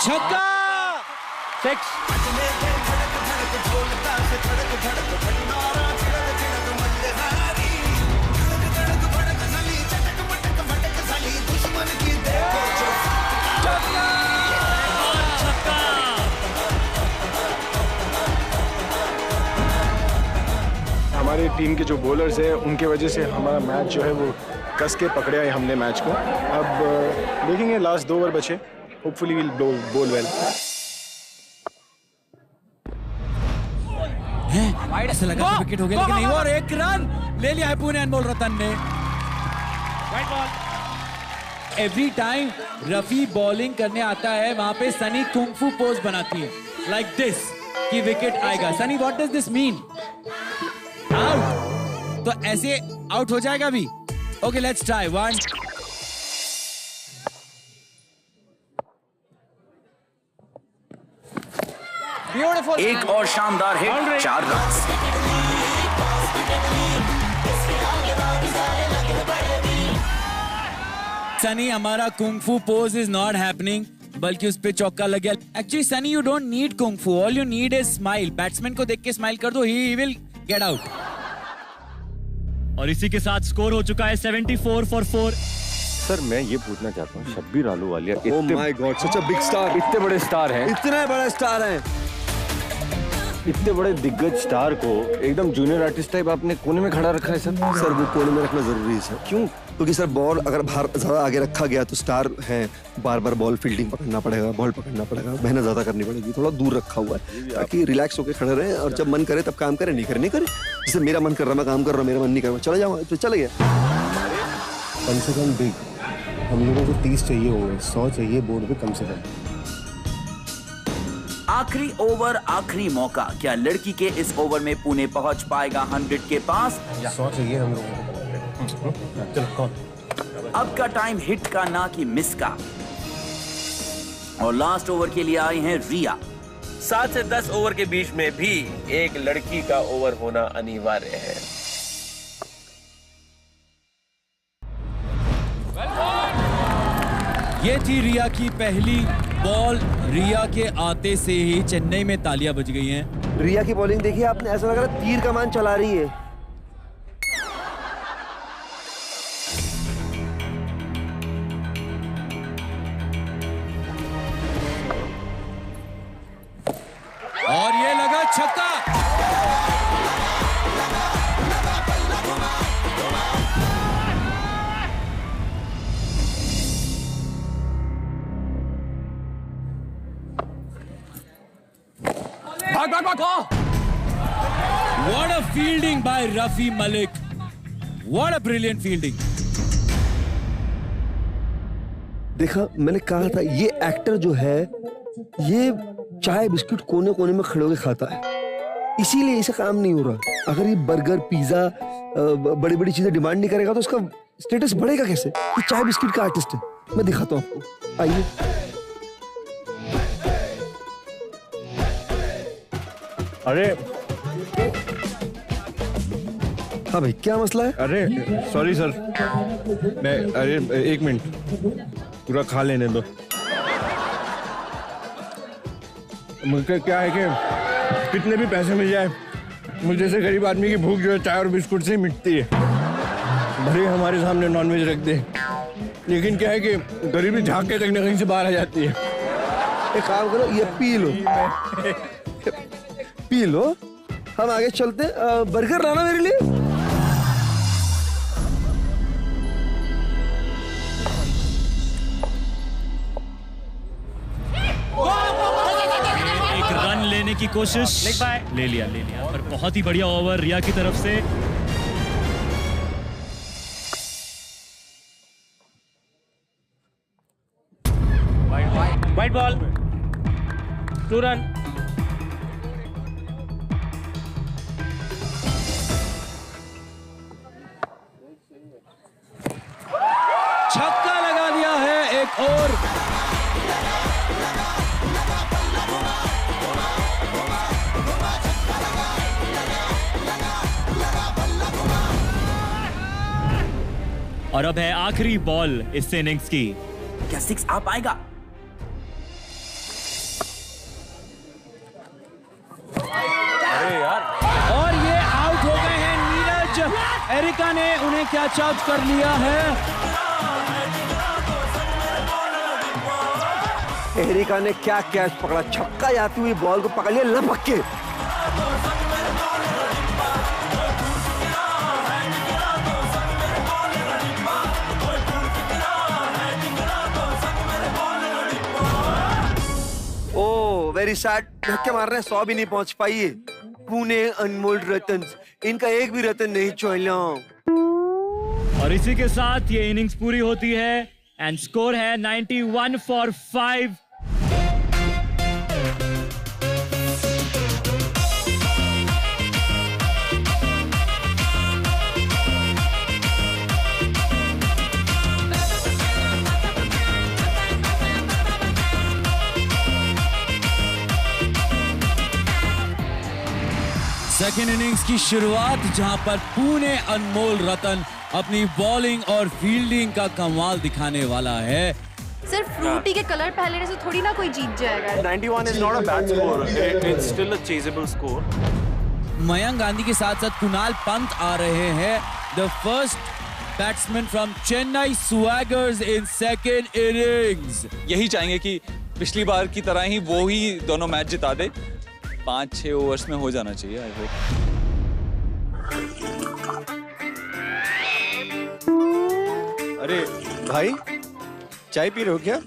छक्का, 6। हमारी टीम के जो बॉलर्स हैं उनके वजह से हमारा मैच जो है वो कस के पकड़े है हमने मैच को। अब देखेंगे, लास्ट 2 ओवर बचे, होपफुली विल बोल वेल। ऐसा लगा कि विकेट हो गया, लेकिन नहीं हुआ, और 1 रन ले लिया है पुणे अनमोल रतन ने। एवरी टाइम रफी बॉलिंग करने आता है, वहां पे सनी कुंग-फू पोज बनाती है लाइक दिस कि विकेट आएगा। Sunny, what does this mean? Out, तो ऐसे आउट हो जाएगा भी। Okay, let's try 1। ब्यूटीफुल, एक और शानदार हिट, 4 रन। सनी, हमारा kung fu pose is not happening, बल्कि उस पे चौका लग गया। Actually Sunny, you don't need kung fu, all you need is smile. Batsman को देख के स्माइल कर दो, ही विल गेट आउट। और इसी के साथ स्कोर हो चुका है 74 फॉर 4। सर मैं ये पूछना चाहता हूँ, Shabbir Ahluwalia Oh my God, such a big star. इतने बड़े स्टार हैं, इतने बड़े स्टार हैं, इतने बड़े दिग्गज स्टार को एकदम जूनियर आर्टिस्ट टाइप आपने कोने में खड़ा रखा है सर। सर वो कोने में रखना जरूरी है सर। क्यों? क्योंकि सर बॉल अगर बाहर ज्यादा आगे रखा गया तो स्टार है, बार बार बॉल फील्डिंग पकड़ना पड़ेगा, बॉल पकड़ना पड़ेगा, मेहनत ज्यादा करनी पड़ेगी। थोड़ा दूर रखा हुआ है ताकि रिलैक्स होकर खड़े रहे और जब मन करे तब काम करे, नहीं करे नहीं करे। जैसे मेरा मन कर रहा मैं काम कर रहा हूँ, मेरा मन नहीं कर रहा चला जाऊँ तो चले गया। कम से कम बिग हम लोगों को 30 चाहिए होंगे, 100 चाहिए बोर्ड पे कम से कम। आखिरी ओवर, आखिरी मौका, क्या लड़की के इस ओवर में पुणे पहुंच पाएगा 100 के पास? 100 चाहिए हम लोगों को। चलो कौन? अब का टाइम हिट का ना कि मिस का। और लास्ट ओवर के लिए आई हैं रिया। 7 से 10 ओवर के बीच में भी एक लड़की का ओवर होना अनिवार्य है। ये थी रिया की पहली बॉल। रिया के आते से ही चेन्नई में तालियां बज गई हैं। रिया की बॉलिंग देखिए आपने, ऐसा लग रहा है तीर कमान चला रही है। और ये लगा छक्का। What a fielding by Rafi Malik. What a brilliant fielding. देखा मैंने कहा था ये एक्टर जो है ये चाय बिस्किट कोने कोने में खड़े होकर खाता है, इसीलिए इसे काम नहीं हो रहा। अगर ये बर्गर पिज्जा बड़ी बड़ी चीजें डिमांड नहीं करेगा तो उसका स्टेटस बढ़ेगा कैसे? ये चाय बिस्किट का आर्टिस्ट है। मैं दिखाता हूँ आपको, आइए। अरे हाँ भाई क्या मसला है? अरे सॉरी सर, मैं अरे 1 मिनट पूरा खा लेने दो। मुझे क्या है कि कितने भी पैसे मिल जाए मुझे जैसे गरीब आदमी की भूख जो है चाय और बिस्कुट से ही मिटती है। भले हमारे सामने नॉनवेज रख दे, लेकिन क्या है कि गरीबी झांक के कहीं ना कहीं से बाहर आ जाती है। एक काम करो, ये पी लो पी लो, हम आगे चलते। बर्गर लाना मेरे लिए। एक रन लेने की कोशिश, ले लिया पर बहुत ही बढ़िया ओवर रिया की तरफ से। Wide ball, 2 run. छक्का लगा दिया है एक और। और अब है आखिरी बॉल इस इनिंग्स की। क्या 6 आ पाएगा? अरे यार, और ये आउट हो गए हैं नीरज। एरिका ने उन्हें कैच आउट कर लिया है। एरिका ने क्या कैच पकड़ा, छक्का जाती हुई बॉल को पकड़ लिया लपक के। ओह वेरी सैड, धक्के मार रहे हैं, 100 भी नहीं पहुंच पाई है। पुणे अनमोल रतन, इनका एक भी रतन नहीं छोड़ा। और इसी के साथ ये इनिंग्स पूरी होती है एंड स्कोर है 91 फॉर 5। सेकेंड इनिंग्स की शुरुआत जहां पर पुणे अनमोल रतन अपनी बॉलिंग और फील्डिंग का कमाल दिखाने वाला है। सिर्फ फ्रूटी के कलर पहले से थोड़ी ना कोई जीत जाएगा। 91 is not a bad score. It's still a chaseable score. Mayank Gandhi के साथ साथ कुणाल पंत आ रहे हैं। The first batsman from Chennai Swaggers in second innings. यही चाहेंगे कि पिछली बार की तरह ही वो ही दोनों मैच जिता दे। 5-6 ओवर्स में हो जाना चाहिए आई होप। अरे भाई, चाय पी रहे हो क्या?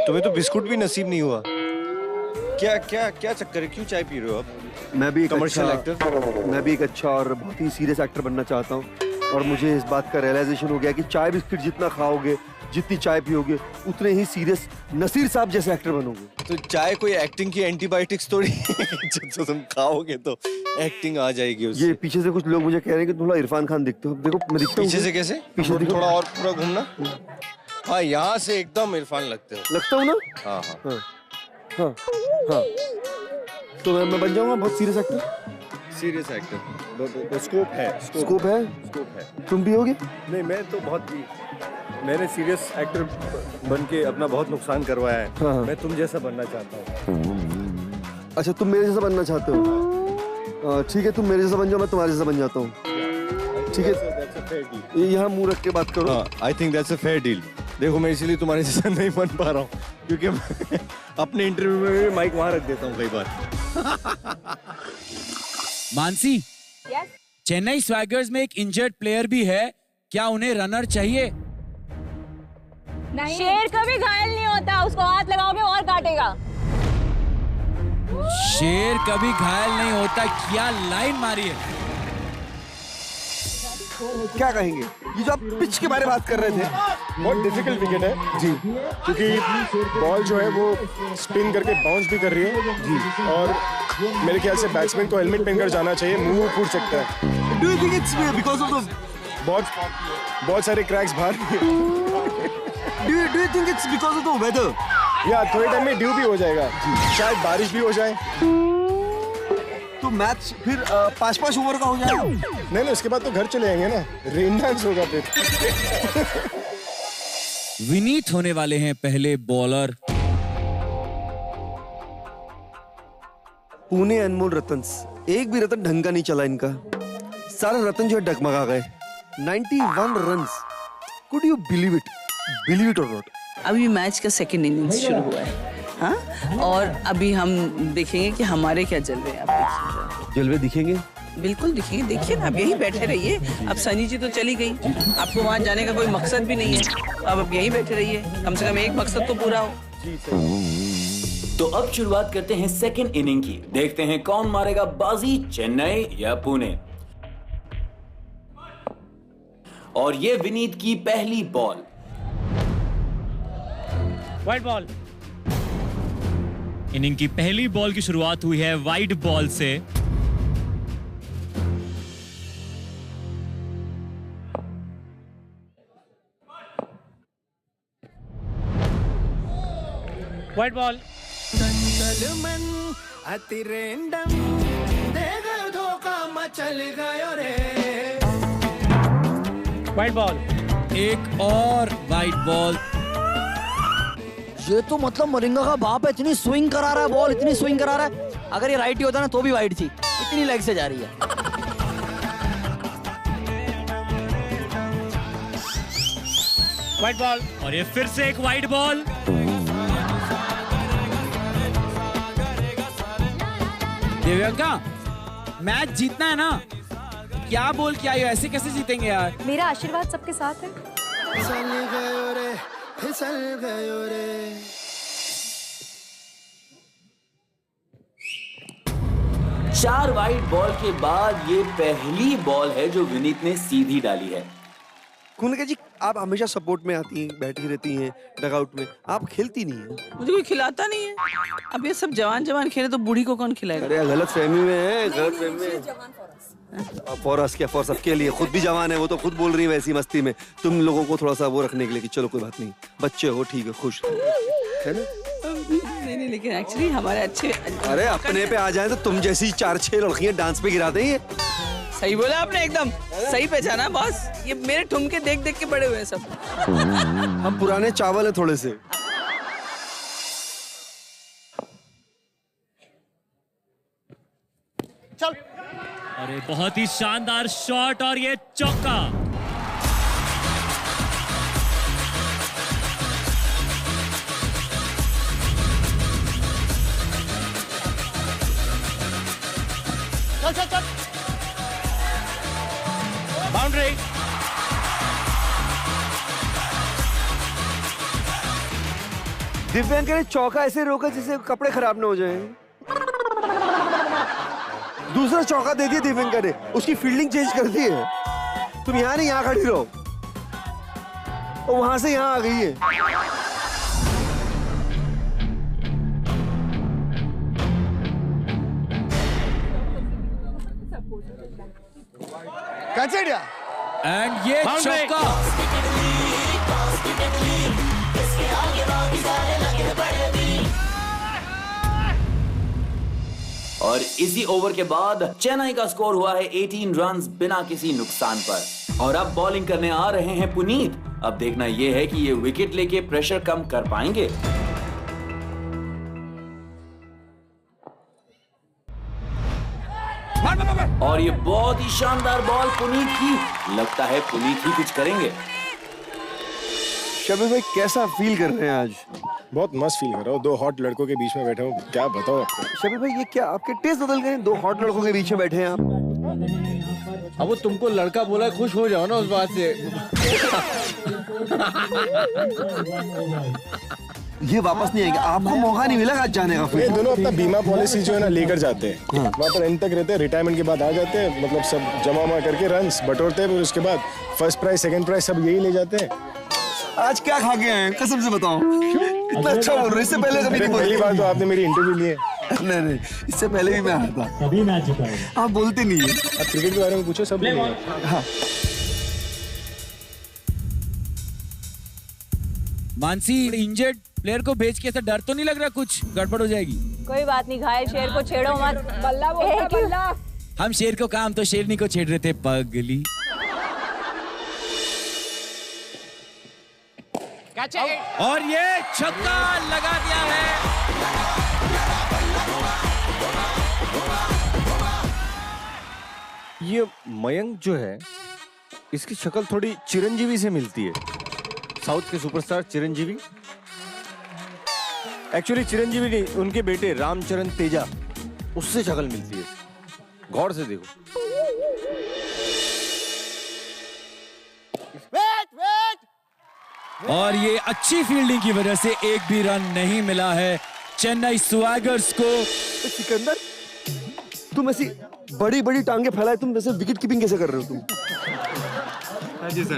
तुम्हें तो बिस्कुट भी नसीब नहीं हुआ। क्या क्या क्या चक्कर है? क्यों चाय पी रहे हो आप? मैं भी एक कमर्शियल एक्टर। मैं भी एक अच्छा और बहुत ही सीरियस एक्टर बनना चाहता हूँ, और मुझे इस बात का रियलाइजेशन हो गया कि चाय बिस्किट जितना खाओगे, जितनी चाय पियोगे, उतने ही सीरियस नसीर साहब जैसे एक्टर बनोगे। तो चाय कोई एक्टिंग की एंटीबायोटिक्स थोड़ी जो तुम खाओगे तो एक्टिंग आ जाएगी उससे। ये पीछे से कुछ लोग मुझे कह रहे हैं कि थोड़ा इरफान खान दिखते हो। देखो मैं दिखता हूँ पीछे से कैसे? पीछे देखो। थोड़ा और पूरा घूमना। हाँ, यहाँ से एकदम इरफान लगते हो। लगता हूँ ना? हाँ हाँ हाँ हाँ। तो मैं बन जाऊंगा बहुत serious actor. Serious actor scope है। स्कोप है। स्कोप है। तुम भी होगे? नहीं, मैं तो बहुत ही मैंने सीरियस एक्टर बन के अपना बहुत नुकसान करवाया है। हाँ। मैं तुम जैसा बनना चाहता हूँ। अच्छा, तुम मेरे जैसा बनना चाहते हो? ठीक है, तुम मेरे जैसा बन जाओ, मैं तुम्हारे जैसा बन जाता हूँ। ठीक है, यहाँ मुंह रख के बात करो। I think that's a fair deal. देखो, मैं इसीलिए तुम्हारे जैसा नहीं बन पा रहा हूँ, क्योंकि मैं अपने इंटरव्यू में भी माइक वहां रख देता हूँ कई बार। मानसी, चेन्नई स्वैगर्स में एक इंजर्ड प्लेयर भी है, क्या उन्हें रनर चाहिए? नहीं। शेर कभी घायल नहीं होता, उसको हाथ लगाओगे और काटेगा। शेर कभी घायल नहीं होता, क्या लाइन मारी है। क्या कहेंगे? ये जो आप पिच के बारे में बात कर रहे थे, बहुत डिफिकल्ट विकेट है जी, क्योंकि बॉल जो है वो स्पिन करके बाउंस भी कर रही है जी, और मेरे ख्याल से बैट्समैन को हेलमेट पहनकर जाना चाहिए, मुंह फूट सकता है। Do you think it's because of the बहुत सारे क्रैक्स बाहर। Do you think it's because of the weather? या थोड़े टाइम में ड्यू भी हो जाएगा, शायद बारिश भी हो जाए, तो मैच फिर 5-5 ओवर का हो जाएगा। नहीं, उसके बाद तो घर चले जाएंगे ना, रेन डांस होगा फिर। विनीत होने वाले हैं पहले बॉलर। पुणे अनमोल रतन्स, एक भी रतन ढंग का नहीं चला इनका, सारे रतन जो है डगमगा गए। 91 runs, could you believe it और नॉट? अभी मैच का सेकंड इनिंग्स शुरू हुआ है, हाँ, और अभी हम देखेंगे कि हमारे क्या जलवे हैं। आप जलवे दिखेंगे? बिल्कुल दिखेंगे, देखिए ना, आप यहीं बैठे रहिए। अब सनी जी तो चली गई, आपको वहाँ जाने का कोई मकसद भी नहीं है, अब आप यहीं बैठे रहिए, कम से कम एक मकसद तो पूरा हो। तो अब शुरुआत करते हैं सेकंड इनिंग की। देखते हैं कौन मारेगा बाजी, चेन्नई या पुणे। और ये विनीत की पहली बॉल। Wide ball. इनिंग की पहली बॉल की शुरुआत हुई है वाइड बॉल से। Wide ball. Wide ball. एक और वाइड बॉल। ये तो मतलब मोरिंगा का बाप है, इतनी स्विंग करा रहा है बॉल, इतनी स्विंग करा रहा है, अगर ये राइट ही होता ना तो भी वाइड थी, इतनी लेग से जा रही है। वाइड बॉल, और ये फिर से एक वाइड बॉल। दिव्यांका, मैच जीतना है ना, क्या बोल के आई हो? ऐसे कैसे जीतेंगे यार? मेरा आशीर्वाद सबके साथ है। चार वाइड बॉल के बाद ये पहली बॉल है जो विनीत ने सीधी डाली है। कुनका जी, आप हमेशा सपोर्ट में आती हैं, बैठी रहती हैं डगआउट में, आप खेलती नहीं हैं। मुझे कोई खिलाता नहीं है। अब ये सब जवान खेले तो बूढ़ी को कौन खिलाएगा? अरे गलत फहमी में है, गलत फहमी में। फॉरस क्या, फॉर सबके लिए, खुद भी जवान है, वो तो खुद बोल रही है वैसी मस्ती में, तुम लोगों को थोड़ा सा वो रखने के लिए कि चलो कोई बात नहीं, बच्चे हो, ठीक है, खुश है ना? नहीं, लेकिन एक्चुअली हमारे अच्छे, अरे अपने पे आ जाए तो तुम जैसी 4-6 लड़कियां डांस पे गिरा देंगे। सही बोला आपने, एकदम सही पहचाना बॉस। ये मेरे ठुमके देख देख के बड़े हुए हैं सब। हम पुराने चावल है थोड़े से। चल। अरे बहुत ही शानदार शॉट, और ये चौका। बाउंड्री। दिव्यांकर ने चौका ऐसे रोका जिससे कपड़े खराब ना हो जाएं। दूसरा चौका दे दिया दिव्यांकर ने, उसकी फील्डिंग चेंज कर दी है। तुम यहाँ नहीं, यहाँ खड़ी रहो। और वहां से यहाँ आ गई है। कंसिडर एंड ये चौका। और इसी ओवर के बाद चेन्नई का स्कोर हुआ है 18 रन्स बिना किसी नुकसान पर। और अब बॉलिंग करने आ रहे हैं पुनीत। अब देखना यह है कि ये विकेट लेके प्रेशर कम कर पाएंगे। और ये बहुत ही शानदार बॉल पुनीत की। लगता है पुनीत ही कुछ करेंगे। शबीर भाई कैसा फील कर रहे हैं आज? बहुत मस्त फील कर रहा हूँ। दो हॉट लड़कों के बीच में बैठा हूँ, क्या बताओ आपको। शबीर भाई ये क्या आपके टेस्ट बदल गए हैं? दो हॉट लड़कों के बीच में बैठे हैं आप। अब वो तुमको लड़का बोला, खुश हो जाओ ना उस बात से। ये वापस नहीं आएंगे, आपको मौका नहीं मिला आज जाने का। ये दोनों अपना बीमा पॉलिसी जो है ना लेकर जाते हैं, वहाँ पर एंड तक रहते हैं, रिटायरमेंट के बाद आ जाते हैं, मतलब सब जमा करके रन्स बटोरते हैं, फिर उसके बाद फर्स्ट प्राइज सेकंड प्राइज सब यही ले जाते हैं। आज क्या खा के आए हैं कसम से बताओ? इतना अच्छा बोल रहे, इससे पहले कभी नहीं बोले। पहली बार तो आपने मेरी इंटरव्यू ली है। नहीं, इससे पहले भी मैं आया था। कभी मैच जीता है। आप बोलते नहीं है। आप क्रिकेट के बारे में पूछो, सब हाँ। मानसी, इंजर्ड प्लेयर को भेज के ऐसा डर तो नहीं लग रहा कुछ गड़बड़ हो जाएगी? कोई बात नहीं, घायल शेर को छेड़ो मत। बल्ला बोलता बल्ला। हम शेर को काम तो शेरनी को छेड़ रहे थे पगली। और ये छक्का लगा दिया है। ये मयंक जो है, इसकी शक्ल थोड़ी चिरंजीवी से मिलती है। साउथ के सुपरस्टार चिरंजीवी। एक्चुअली चिरंजीवी नहीं, उनके बेटे रामचरण तेजा, उससे शक्ल मिलती है। गौर से देखो। और ये अच्छी फील्डिंग की वजह से एक भी रन नहीं मिला है चेन्नई स्वैगर्स को। सिकंदर, तुम ऐसी बड़ी बड़ी टांगे फैलाए, तुम वैसे विकेट कीपिंग कैसे कर रहे हो तुम? जी सर।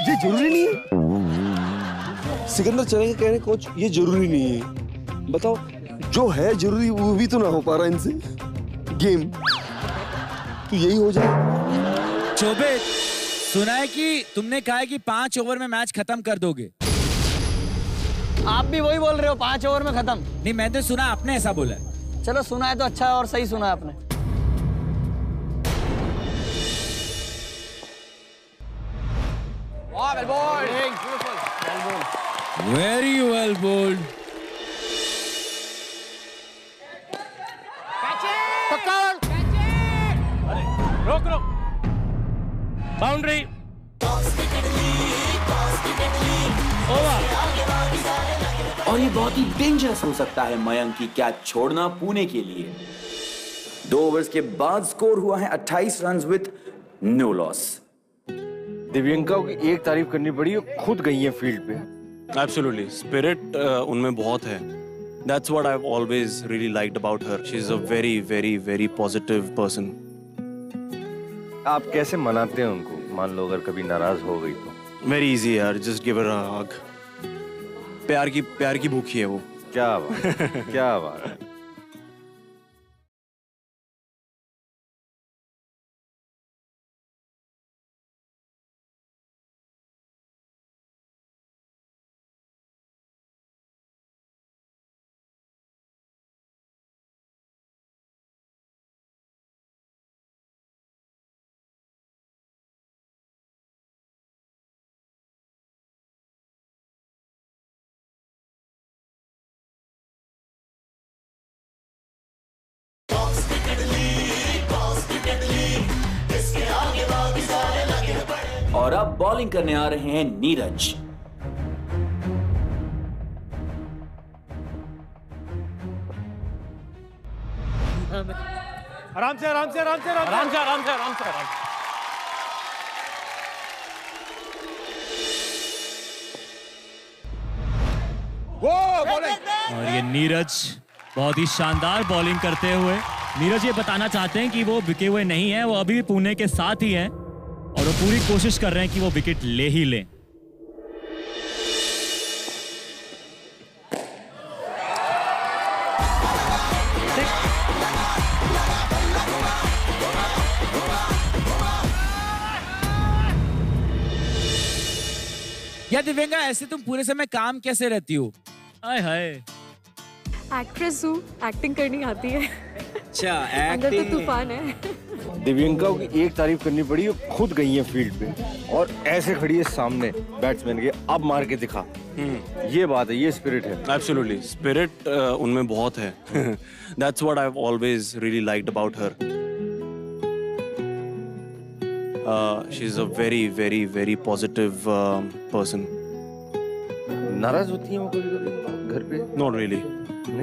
ये जरूरी नहीं है। सिकंदर चलेंगे कह रहे कोच, ये जरूरी नहीं है। बताओ, जो है जरूरी वो भी तो ना हो पा रहा इनसे। गेम तो यही हो जाए। चौबे, सुना है कि तुमने कहा है कि 5 ओवर में मैच खत्म कर दोगे। आप भी वही बोल रहे हो, 5 ओवर में खत्म? नहीं, मैंने सुना आपने ऐसा बोला है। चलो, सुना है तो अच्छा है और सही सुना है आपने। Very well bowled. रोक रोक। बाउंड्री। और ये बहुत ही डेंजरस हो सकता है मयंक की कैच छोड़ना पुणे के लिए। 2 ओवर्स के बाद स्कोर हुआ है 28 runs with no loss. Divyanka की एक तारीफ करनी पड़ी, खुद गई है फील्ड पे। Absolutely, spirit उनमें बहुत है। That's what I've always really liked about her. She's a very, very, very positive person. आप कैसे मनाते हैं उनको? मान लो अगर कभी नाराज हो गई तो? Very easy यार, just give her a hug. प्यार की भूखी है वो। क्या बात, क्या बात। और अब बॉलिंग करने आ रहे हैं नीरज। आराम से आराम से आराम से आराम से आराम से आराम से आराम से। और ये नीरज बहुत ही शानदार बॉलिंग करते हुए, नीरज ये बताना चाहते हैं कि वो बिके हुए नहीं है, वो अभी भी पुणे के साथ ही हैं और वो पूरी कोशिश कर रहे हैं कि वो विकेट ले ही लें। या दिव्यंगा, ऐसे तुम पूरे समय काम कैसे रहती हो? हाय हाय। एक्ट्रेस हूँ, एक्टिंग करनी आती है। अच्छा, अंदर तो तूफान है। दिव्यंका की एक तारीफ करनी पड़ी, वो खुद गई है फील्ड पे और ऐसे खड़ी है सामने बैट्समैन के, अब मार के दिखा। ये बात है, ये स्पिरिट है। एब्सोल्युटली, स्पिरिट उनमें बहुत है। That's what I have always really liked about her. She is a very very very positive person. नाराज होती है वो कभी-कभी घर पे? नॉट रियली,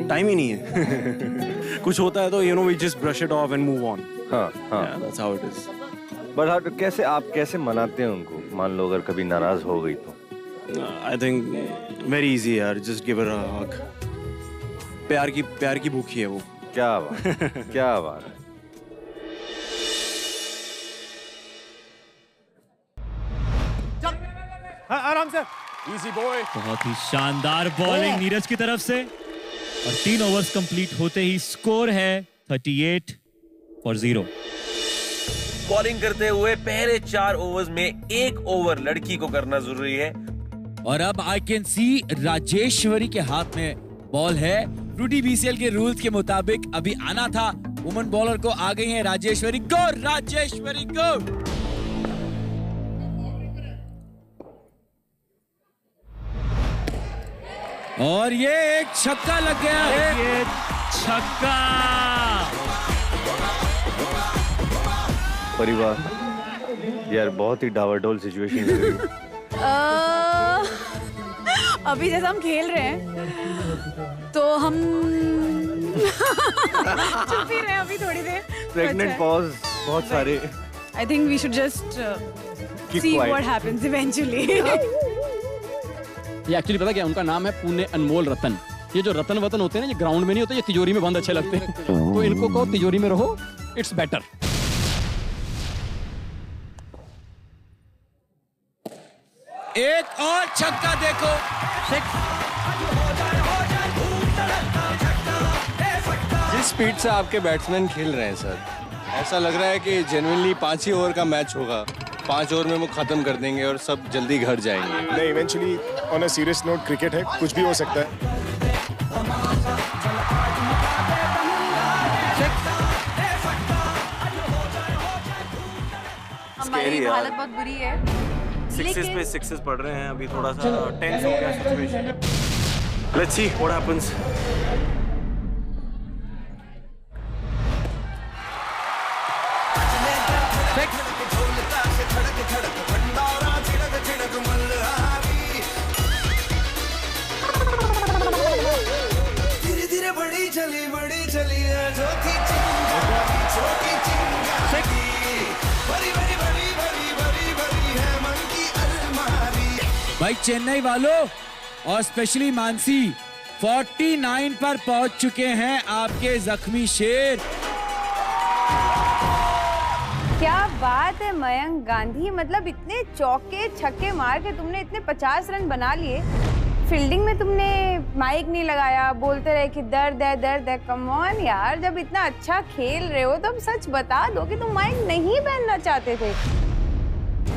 टाइम ही नहीं है। कुछ होता है तो you know we just brush it off and move on. हाँ हाँ, that's how it is. But how कैसे आप कैसे मनाते हैं उनको, मान लो अगर कभी नाराज हो गई तो? आई थिंक वेरी इजी यार, जस्ट गिव हर अ हग। प्यार की भूखी है वो। क्या बात क्या बात है। आराम से, इजी बॉय। बहुत ही शानदार बॉलिंग नीरज की तरफ से और 3 ओवर्स कंप्लीट होते ही स्कोर है 38 for 0। बॉलिंग करते हुए पहले 4 ओवर्स में 1 ओवर लड़की को करना जरूरी है। और अब आई कैन सी राजेश्वरी के हाथ में बॉल है। रूडी बीसीएल के रूल्स के मुताबिक अभी आना था, वुमन बॉलर को आ गई है राजेश्वरी। गो राजेश्वरी गो। और ये एक छक्का लग गया है, ये छक्का। परिवार यार बहुत ही डावाडोल सिचुएशन लग रही है। अभी जैसा हम खेल रहे हैं तो हम चुप ही रहे अभी थोड़ी देर। प्रेग्नेंट पॉज बहुत सारे। I think we should just see what happens eventually. ये एक्चुअली पता क्या, उनका नाम है पुणे अनमोल रतन। ये जो रतन वतन होते हैं ना, ये ग्राउंड में नहीं होते, ये तिजोरी में बंद अच्छे लगते हैं। तो इनको कहो तिजोरी में रहो, इट्स बेटर। एक और छक्का देखो। जिस स्पीड से आपके बैट्समैन खेल रहे हैं सर, ऐसा लग रहा है कि जेन्युइनली 5 ही ओवर का मैच होगा, 5 ओवर में वो खत्म कर देंगे और सब जल्दी घर जाएंगे। नहीं, eventually on a serious note cricket है, कुछ भी हो सकता है। हमारी हालत बहुत बुरी है। सिक्सेस पे सिक्सेस पड़ रहे हैं, अभी थोड़ा सा टेंस हो गया situation. Let's see what happens. बड़ी चली है जो थी छोटी चिंगारी, बड़ी बड़ी बड़ी बड़ी बड़ी बड़ी है मन की अलमारी। भाई चेन्नई वालों और स्पेशली मानसी 49 पर पहुंच चुके हैं आपके जख्मी शेर। क्या बात है मयंक गांधी, मतलब इतने चौके छक्के मार के तुमने इतने 50 रन बना लिए। फील्डिंग में तुमने माइक नहीं लगाया, बोलते रहे कि दर्द है। कम ऑन यार, जब इतना अच्छा खेल रहे हो तो सच बता दो कि तुम माइक नहीं पहनना चाहते थे।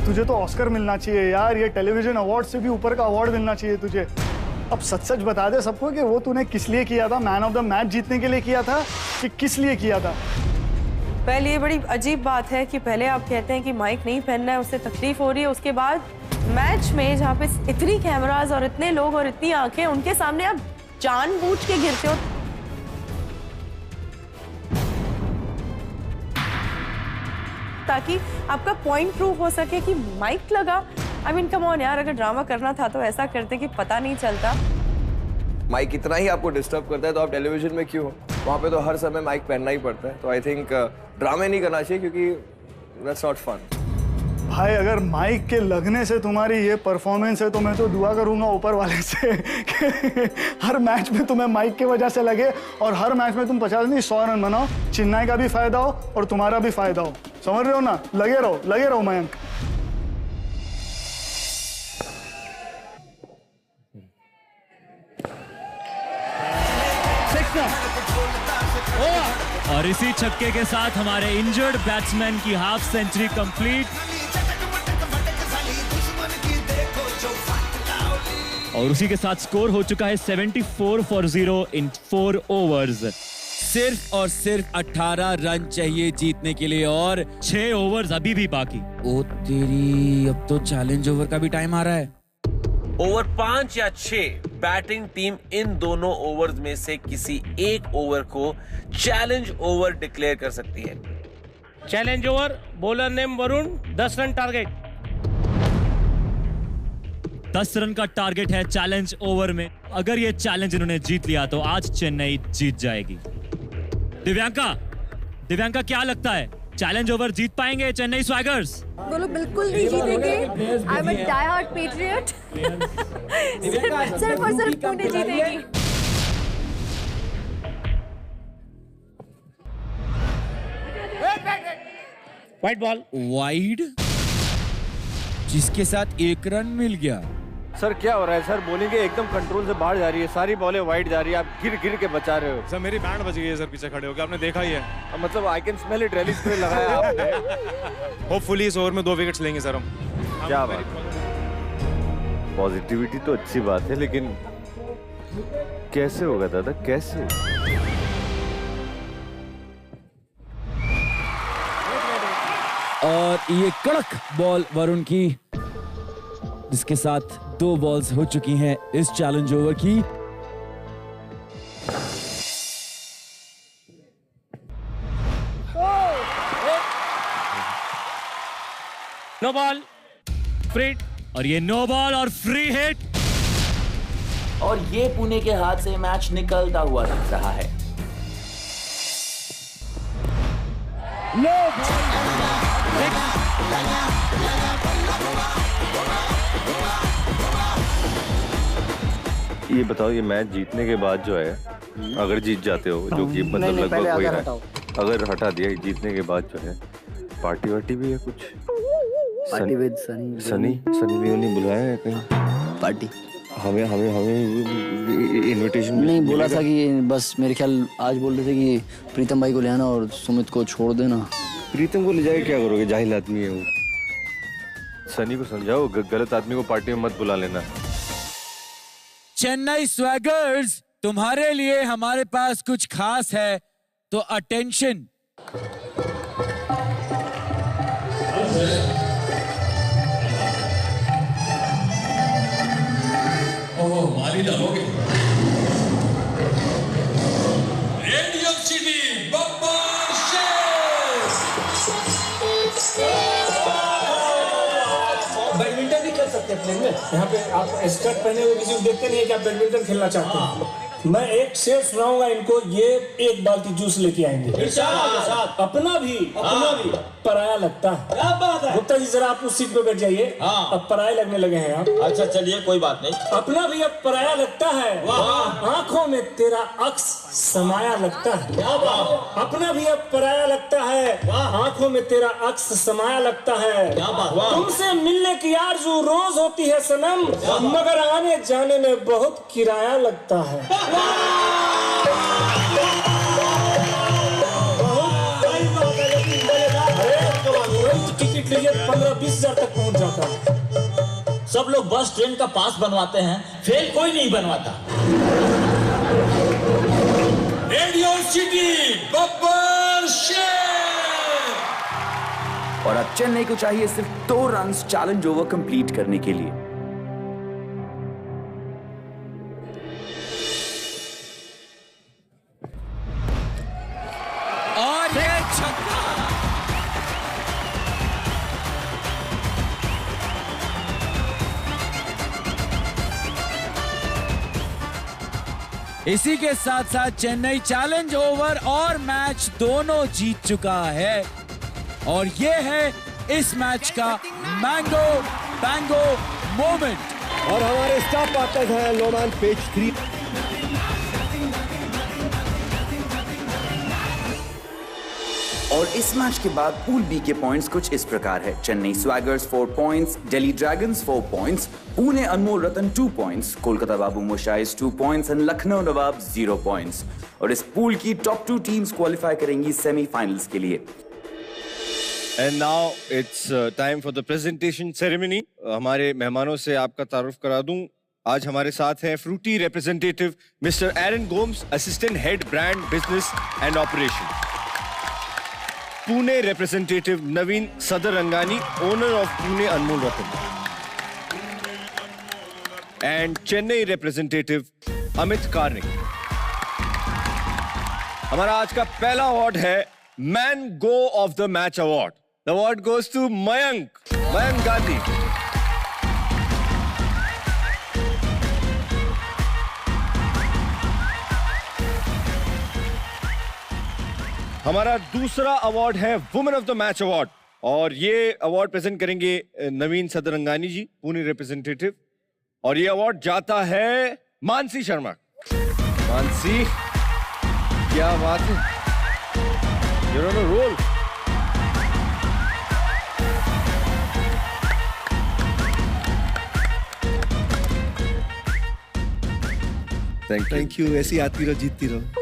तुझे तो ऑस्कर मिलना चाहिए यार, ये टेलीविजन अवार्ड से भी ऊपर का अवार्ड मिलना चाहिए तुझे। अब सच बता दे सबको कि वो तूने किस लिए किया था, मैन ऑफ द मैच जीतने के लिए किया था कि किस लिए किया था? पहले ये बड़ी अजीब बात है कि पहले आप कहते हैं कि माइक नहीं पहनना है, उससे तकलीफ हो रही है, उसके बाद मैच में जहाँ पे इतनी कैमरास और इतने लोग और इतनी आंखें, उनके सामने आप जानबूझ के गिरते हो। ताकि आपका पॉइंट प्रूव हो सके कि माइक लगा। आई मीन कम ऑन यार, अगर ड्रामा करना था तो ऐसा करते कि पता नहीं चलता। माइक इतना ही आपको डिस्टर्ब करता है तो आप टेलीविजन में क्यों हो? वहाँ पे तो हर समय माइक पहनना ही पड़ता है, तो आई थिंक ड्रामे नहीं करना चाहिए क्योंकि दैट्स नॉट फन। भाई अगर माइक के लगने से तुम्हारी ये परफॉर्मेंस है तो मैं तो दुआ करूंगा ऊपर वाले से कि हर मैच में तुम्हें माइक की वजह से लगे और हर मैच में तुम 50 नहीं 100 रन बनाओ, चेन्नई का भी फायदा हो और तुम्हारा भी फायदा हो। समझ रहे हो ना? लगे रहो मयंक। और इसी छक्के के साथ हमारे इंजर्ड बैट्समैन की हाफ सेंचुरी कंप्लीट और उसी के साथ स्कोर हो चुका है 74 for 0 इन 4 ओवर्स। सिर्फ और सिर्फ 18 रन चाहिए जीतने के लिए और 6 ओवर्स अभी भी बाकी। ओ तेरी, अब तो चैलेंज ओवर का भी टाइम आ रहा है। ओवर 5 या 6 बैटिंग टीम इन दोनों ओवर्स में से किसी एक ओवर को चैलेंज ओवर डिक्लेयर कर सकती है। Challenge over, bowler name Varun, 10 run target. 10 run का टारगेट है चैलेंज ओवर में। अगर ये चैलेंज इन्होंने जीत लिया तो आज चेन्नई जीत जाएगी। दिव्यांका क्या लगता है, चैलेंज ओवर जीत पाएंगे चेन्नई स्वैगर्स? बोलो बिल्कुल नहीं जीतेंगे। I am a die hard patriot. सिर्फ और सिर्फ पुणे जीतेगी। वाइड बॉल, वाइड, जिसके साथ 1 रन मिल गया। सर क्या हो रहा है सर? बॉलिंग एकदम कंट्रोल से बाहर जा रही है, सारी बॉलें वाइड जा रही है, आप गिर के बचा रहे हो। सर मेरी बैंड बज गई है सर पीछे खड़े होकर, आपने देखा ही है। मतलब I can smell it, rally spray लगाया आपने। होपफुली इस ओवर में 2 विकेट्स लेंगे सर हम। क्या बात, पॉजिटिविटी तो अच्छी बात है, लेकिन कैसे होगा दादा, कैसे? और ये कड़क बॉल वरुण की, जिसके साथ 2 बॉल्स हो चुकी हैं इस चैलेंज ओवर की। नो बॉल, फ्री, और ये नो बॉल और फ्री हिट। और ये पुणे के हाथ से मैच निकलता हुआ दिख रहा है। ये बताओ, ये मैच जीतने के बाद जो है, अगर जीत जाते हो, जो कि मतलब लगभग हो ही रहा है, अगर हटा दिया जीतने के बाद जो है, पार्टी वार्टी भी है कुछ? पार्टी विद सनी लियोन ने बुलाया है कहीं पार्टी? हमें इनविटेशन नहीं बोला था कि बस मेरे ख्याल आज बोल रहे थे कि प्रीतम भाई को ले आना और सुमित को छोड़ देना। प्रीतम को ले जाके क्या करोगे, जाहिल आदमी है वो। सनी को समझाओ, गलत आदमी को पार्टी में मत बुला लेना। चेन्नई स्वैगर्स, तुम्हारे लिए हमारे पास कुछ खास है, तो अटेंशन। ओह माली डालोगे। रेडियो सिटी बब्बर शेर। बैडमिंटन भी खेल सकते हैं प्लेन में। यहाँ पे आप स्कर्ट पहने हुए किसी को देखते नहीं है कि आप बैडमिंटन खेलना चाहते हैं। मैं एक शेर सुनाऊंगा इनको, ये 1 बाल्टी जूस लेके आएंगे। अपना भी पराया लगता है। क्या बात है? गुप्ता जी जरा आप उस सीट पे बैठ जाइए। अब पराये लगने लगे हैं आप। अच्छा चलिए कोई बात नहीं। अपना भी अब पराया लगता है। आंखों में तेरा अक्स समाया लगता है। क्या बात? अपना भी अब पराया लगता है। आंखों में तेरा अक्स समाया लगता है। क्या बात? तुमसे मिलने की आरज़ू रोज होती है सनम, मगर आने जाने में बहुत किराया लगता है। टिकट लीजिए 15-20 हजार तक पहुंच जाता है। सब लोग बस ट्रेन का पास बनवाते हैं, फेल कोई नहीं बनवाता। रेडियो सिटी बब्बर शेर। और अब चेन्नई को चाहिए सिर्फ 2 रन चैलेंज ओवर कंप्लीट करने के लिए। और ये छक्का। इसी के साथ साथ चेन्नई चैलेंज ओवर और मैच दोनों जीत चुका है और ये है इस मैच का मैंगो बैंगो मोमेंट। और हमारे स्टाफ पार्टनर्स हैं लोमान पेज 3। और इस मैच के बाद पूल बी के पॉइंट्स कुछ इस प्रकार है। Chennai swaggers 4 points, Delhi dragons 4 points, Pune Anmol Ratan 2 points, Kolkata Babu Moshais 2 points and Lucknow Nawab 0 points. और इस पूल की टॉप 2 टीम्स क्वालिफाई करेंगी सेमीफाइनल्स के लिए। And now it's time for the presentation ceremony. हमारे मेहमानों से आपका तारुफ करा दूं। आज हमारे साथ हैं Frooti representative mister Aaron Gomes, assistant head brand business and operation. Pune representative Naveen Sadarangani, owner of Pune Anmol Ratan. And Chennai representative Amit Karnik. हमारा आज का पहला अवार्ड है man go of the match award. The award goes to Mayank Gandhi. हमारा दूसरा अवार्ड है women of the match award और ये अवार्ड प्रेजेंट करेंगे नवीन सदरंगानी जी, पुणे रिप्रेजेंटेटिव। और ये अवार्ड जाता है मानसी शर्मा। मानसी, क्या बात है, you're on a roll. Thank you. ऐसी आती रहो, जीतती रहो।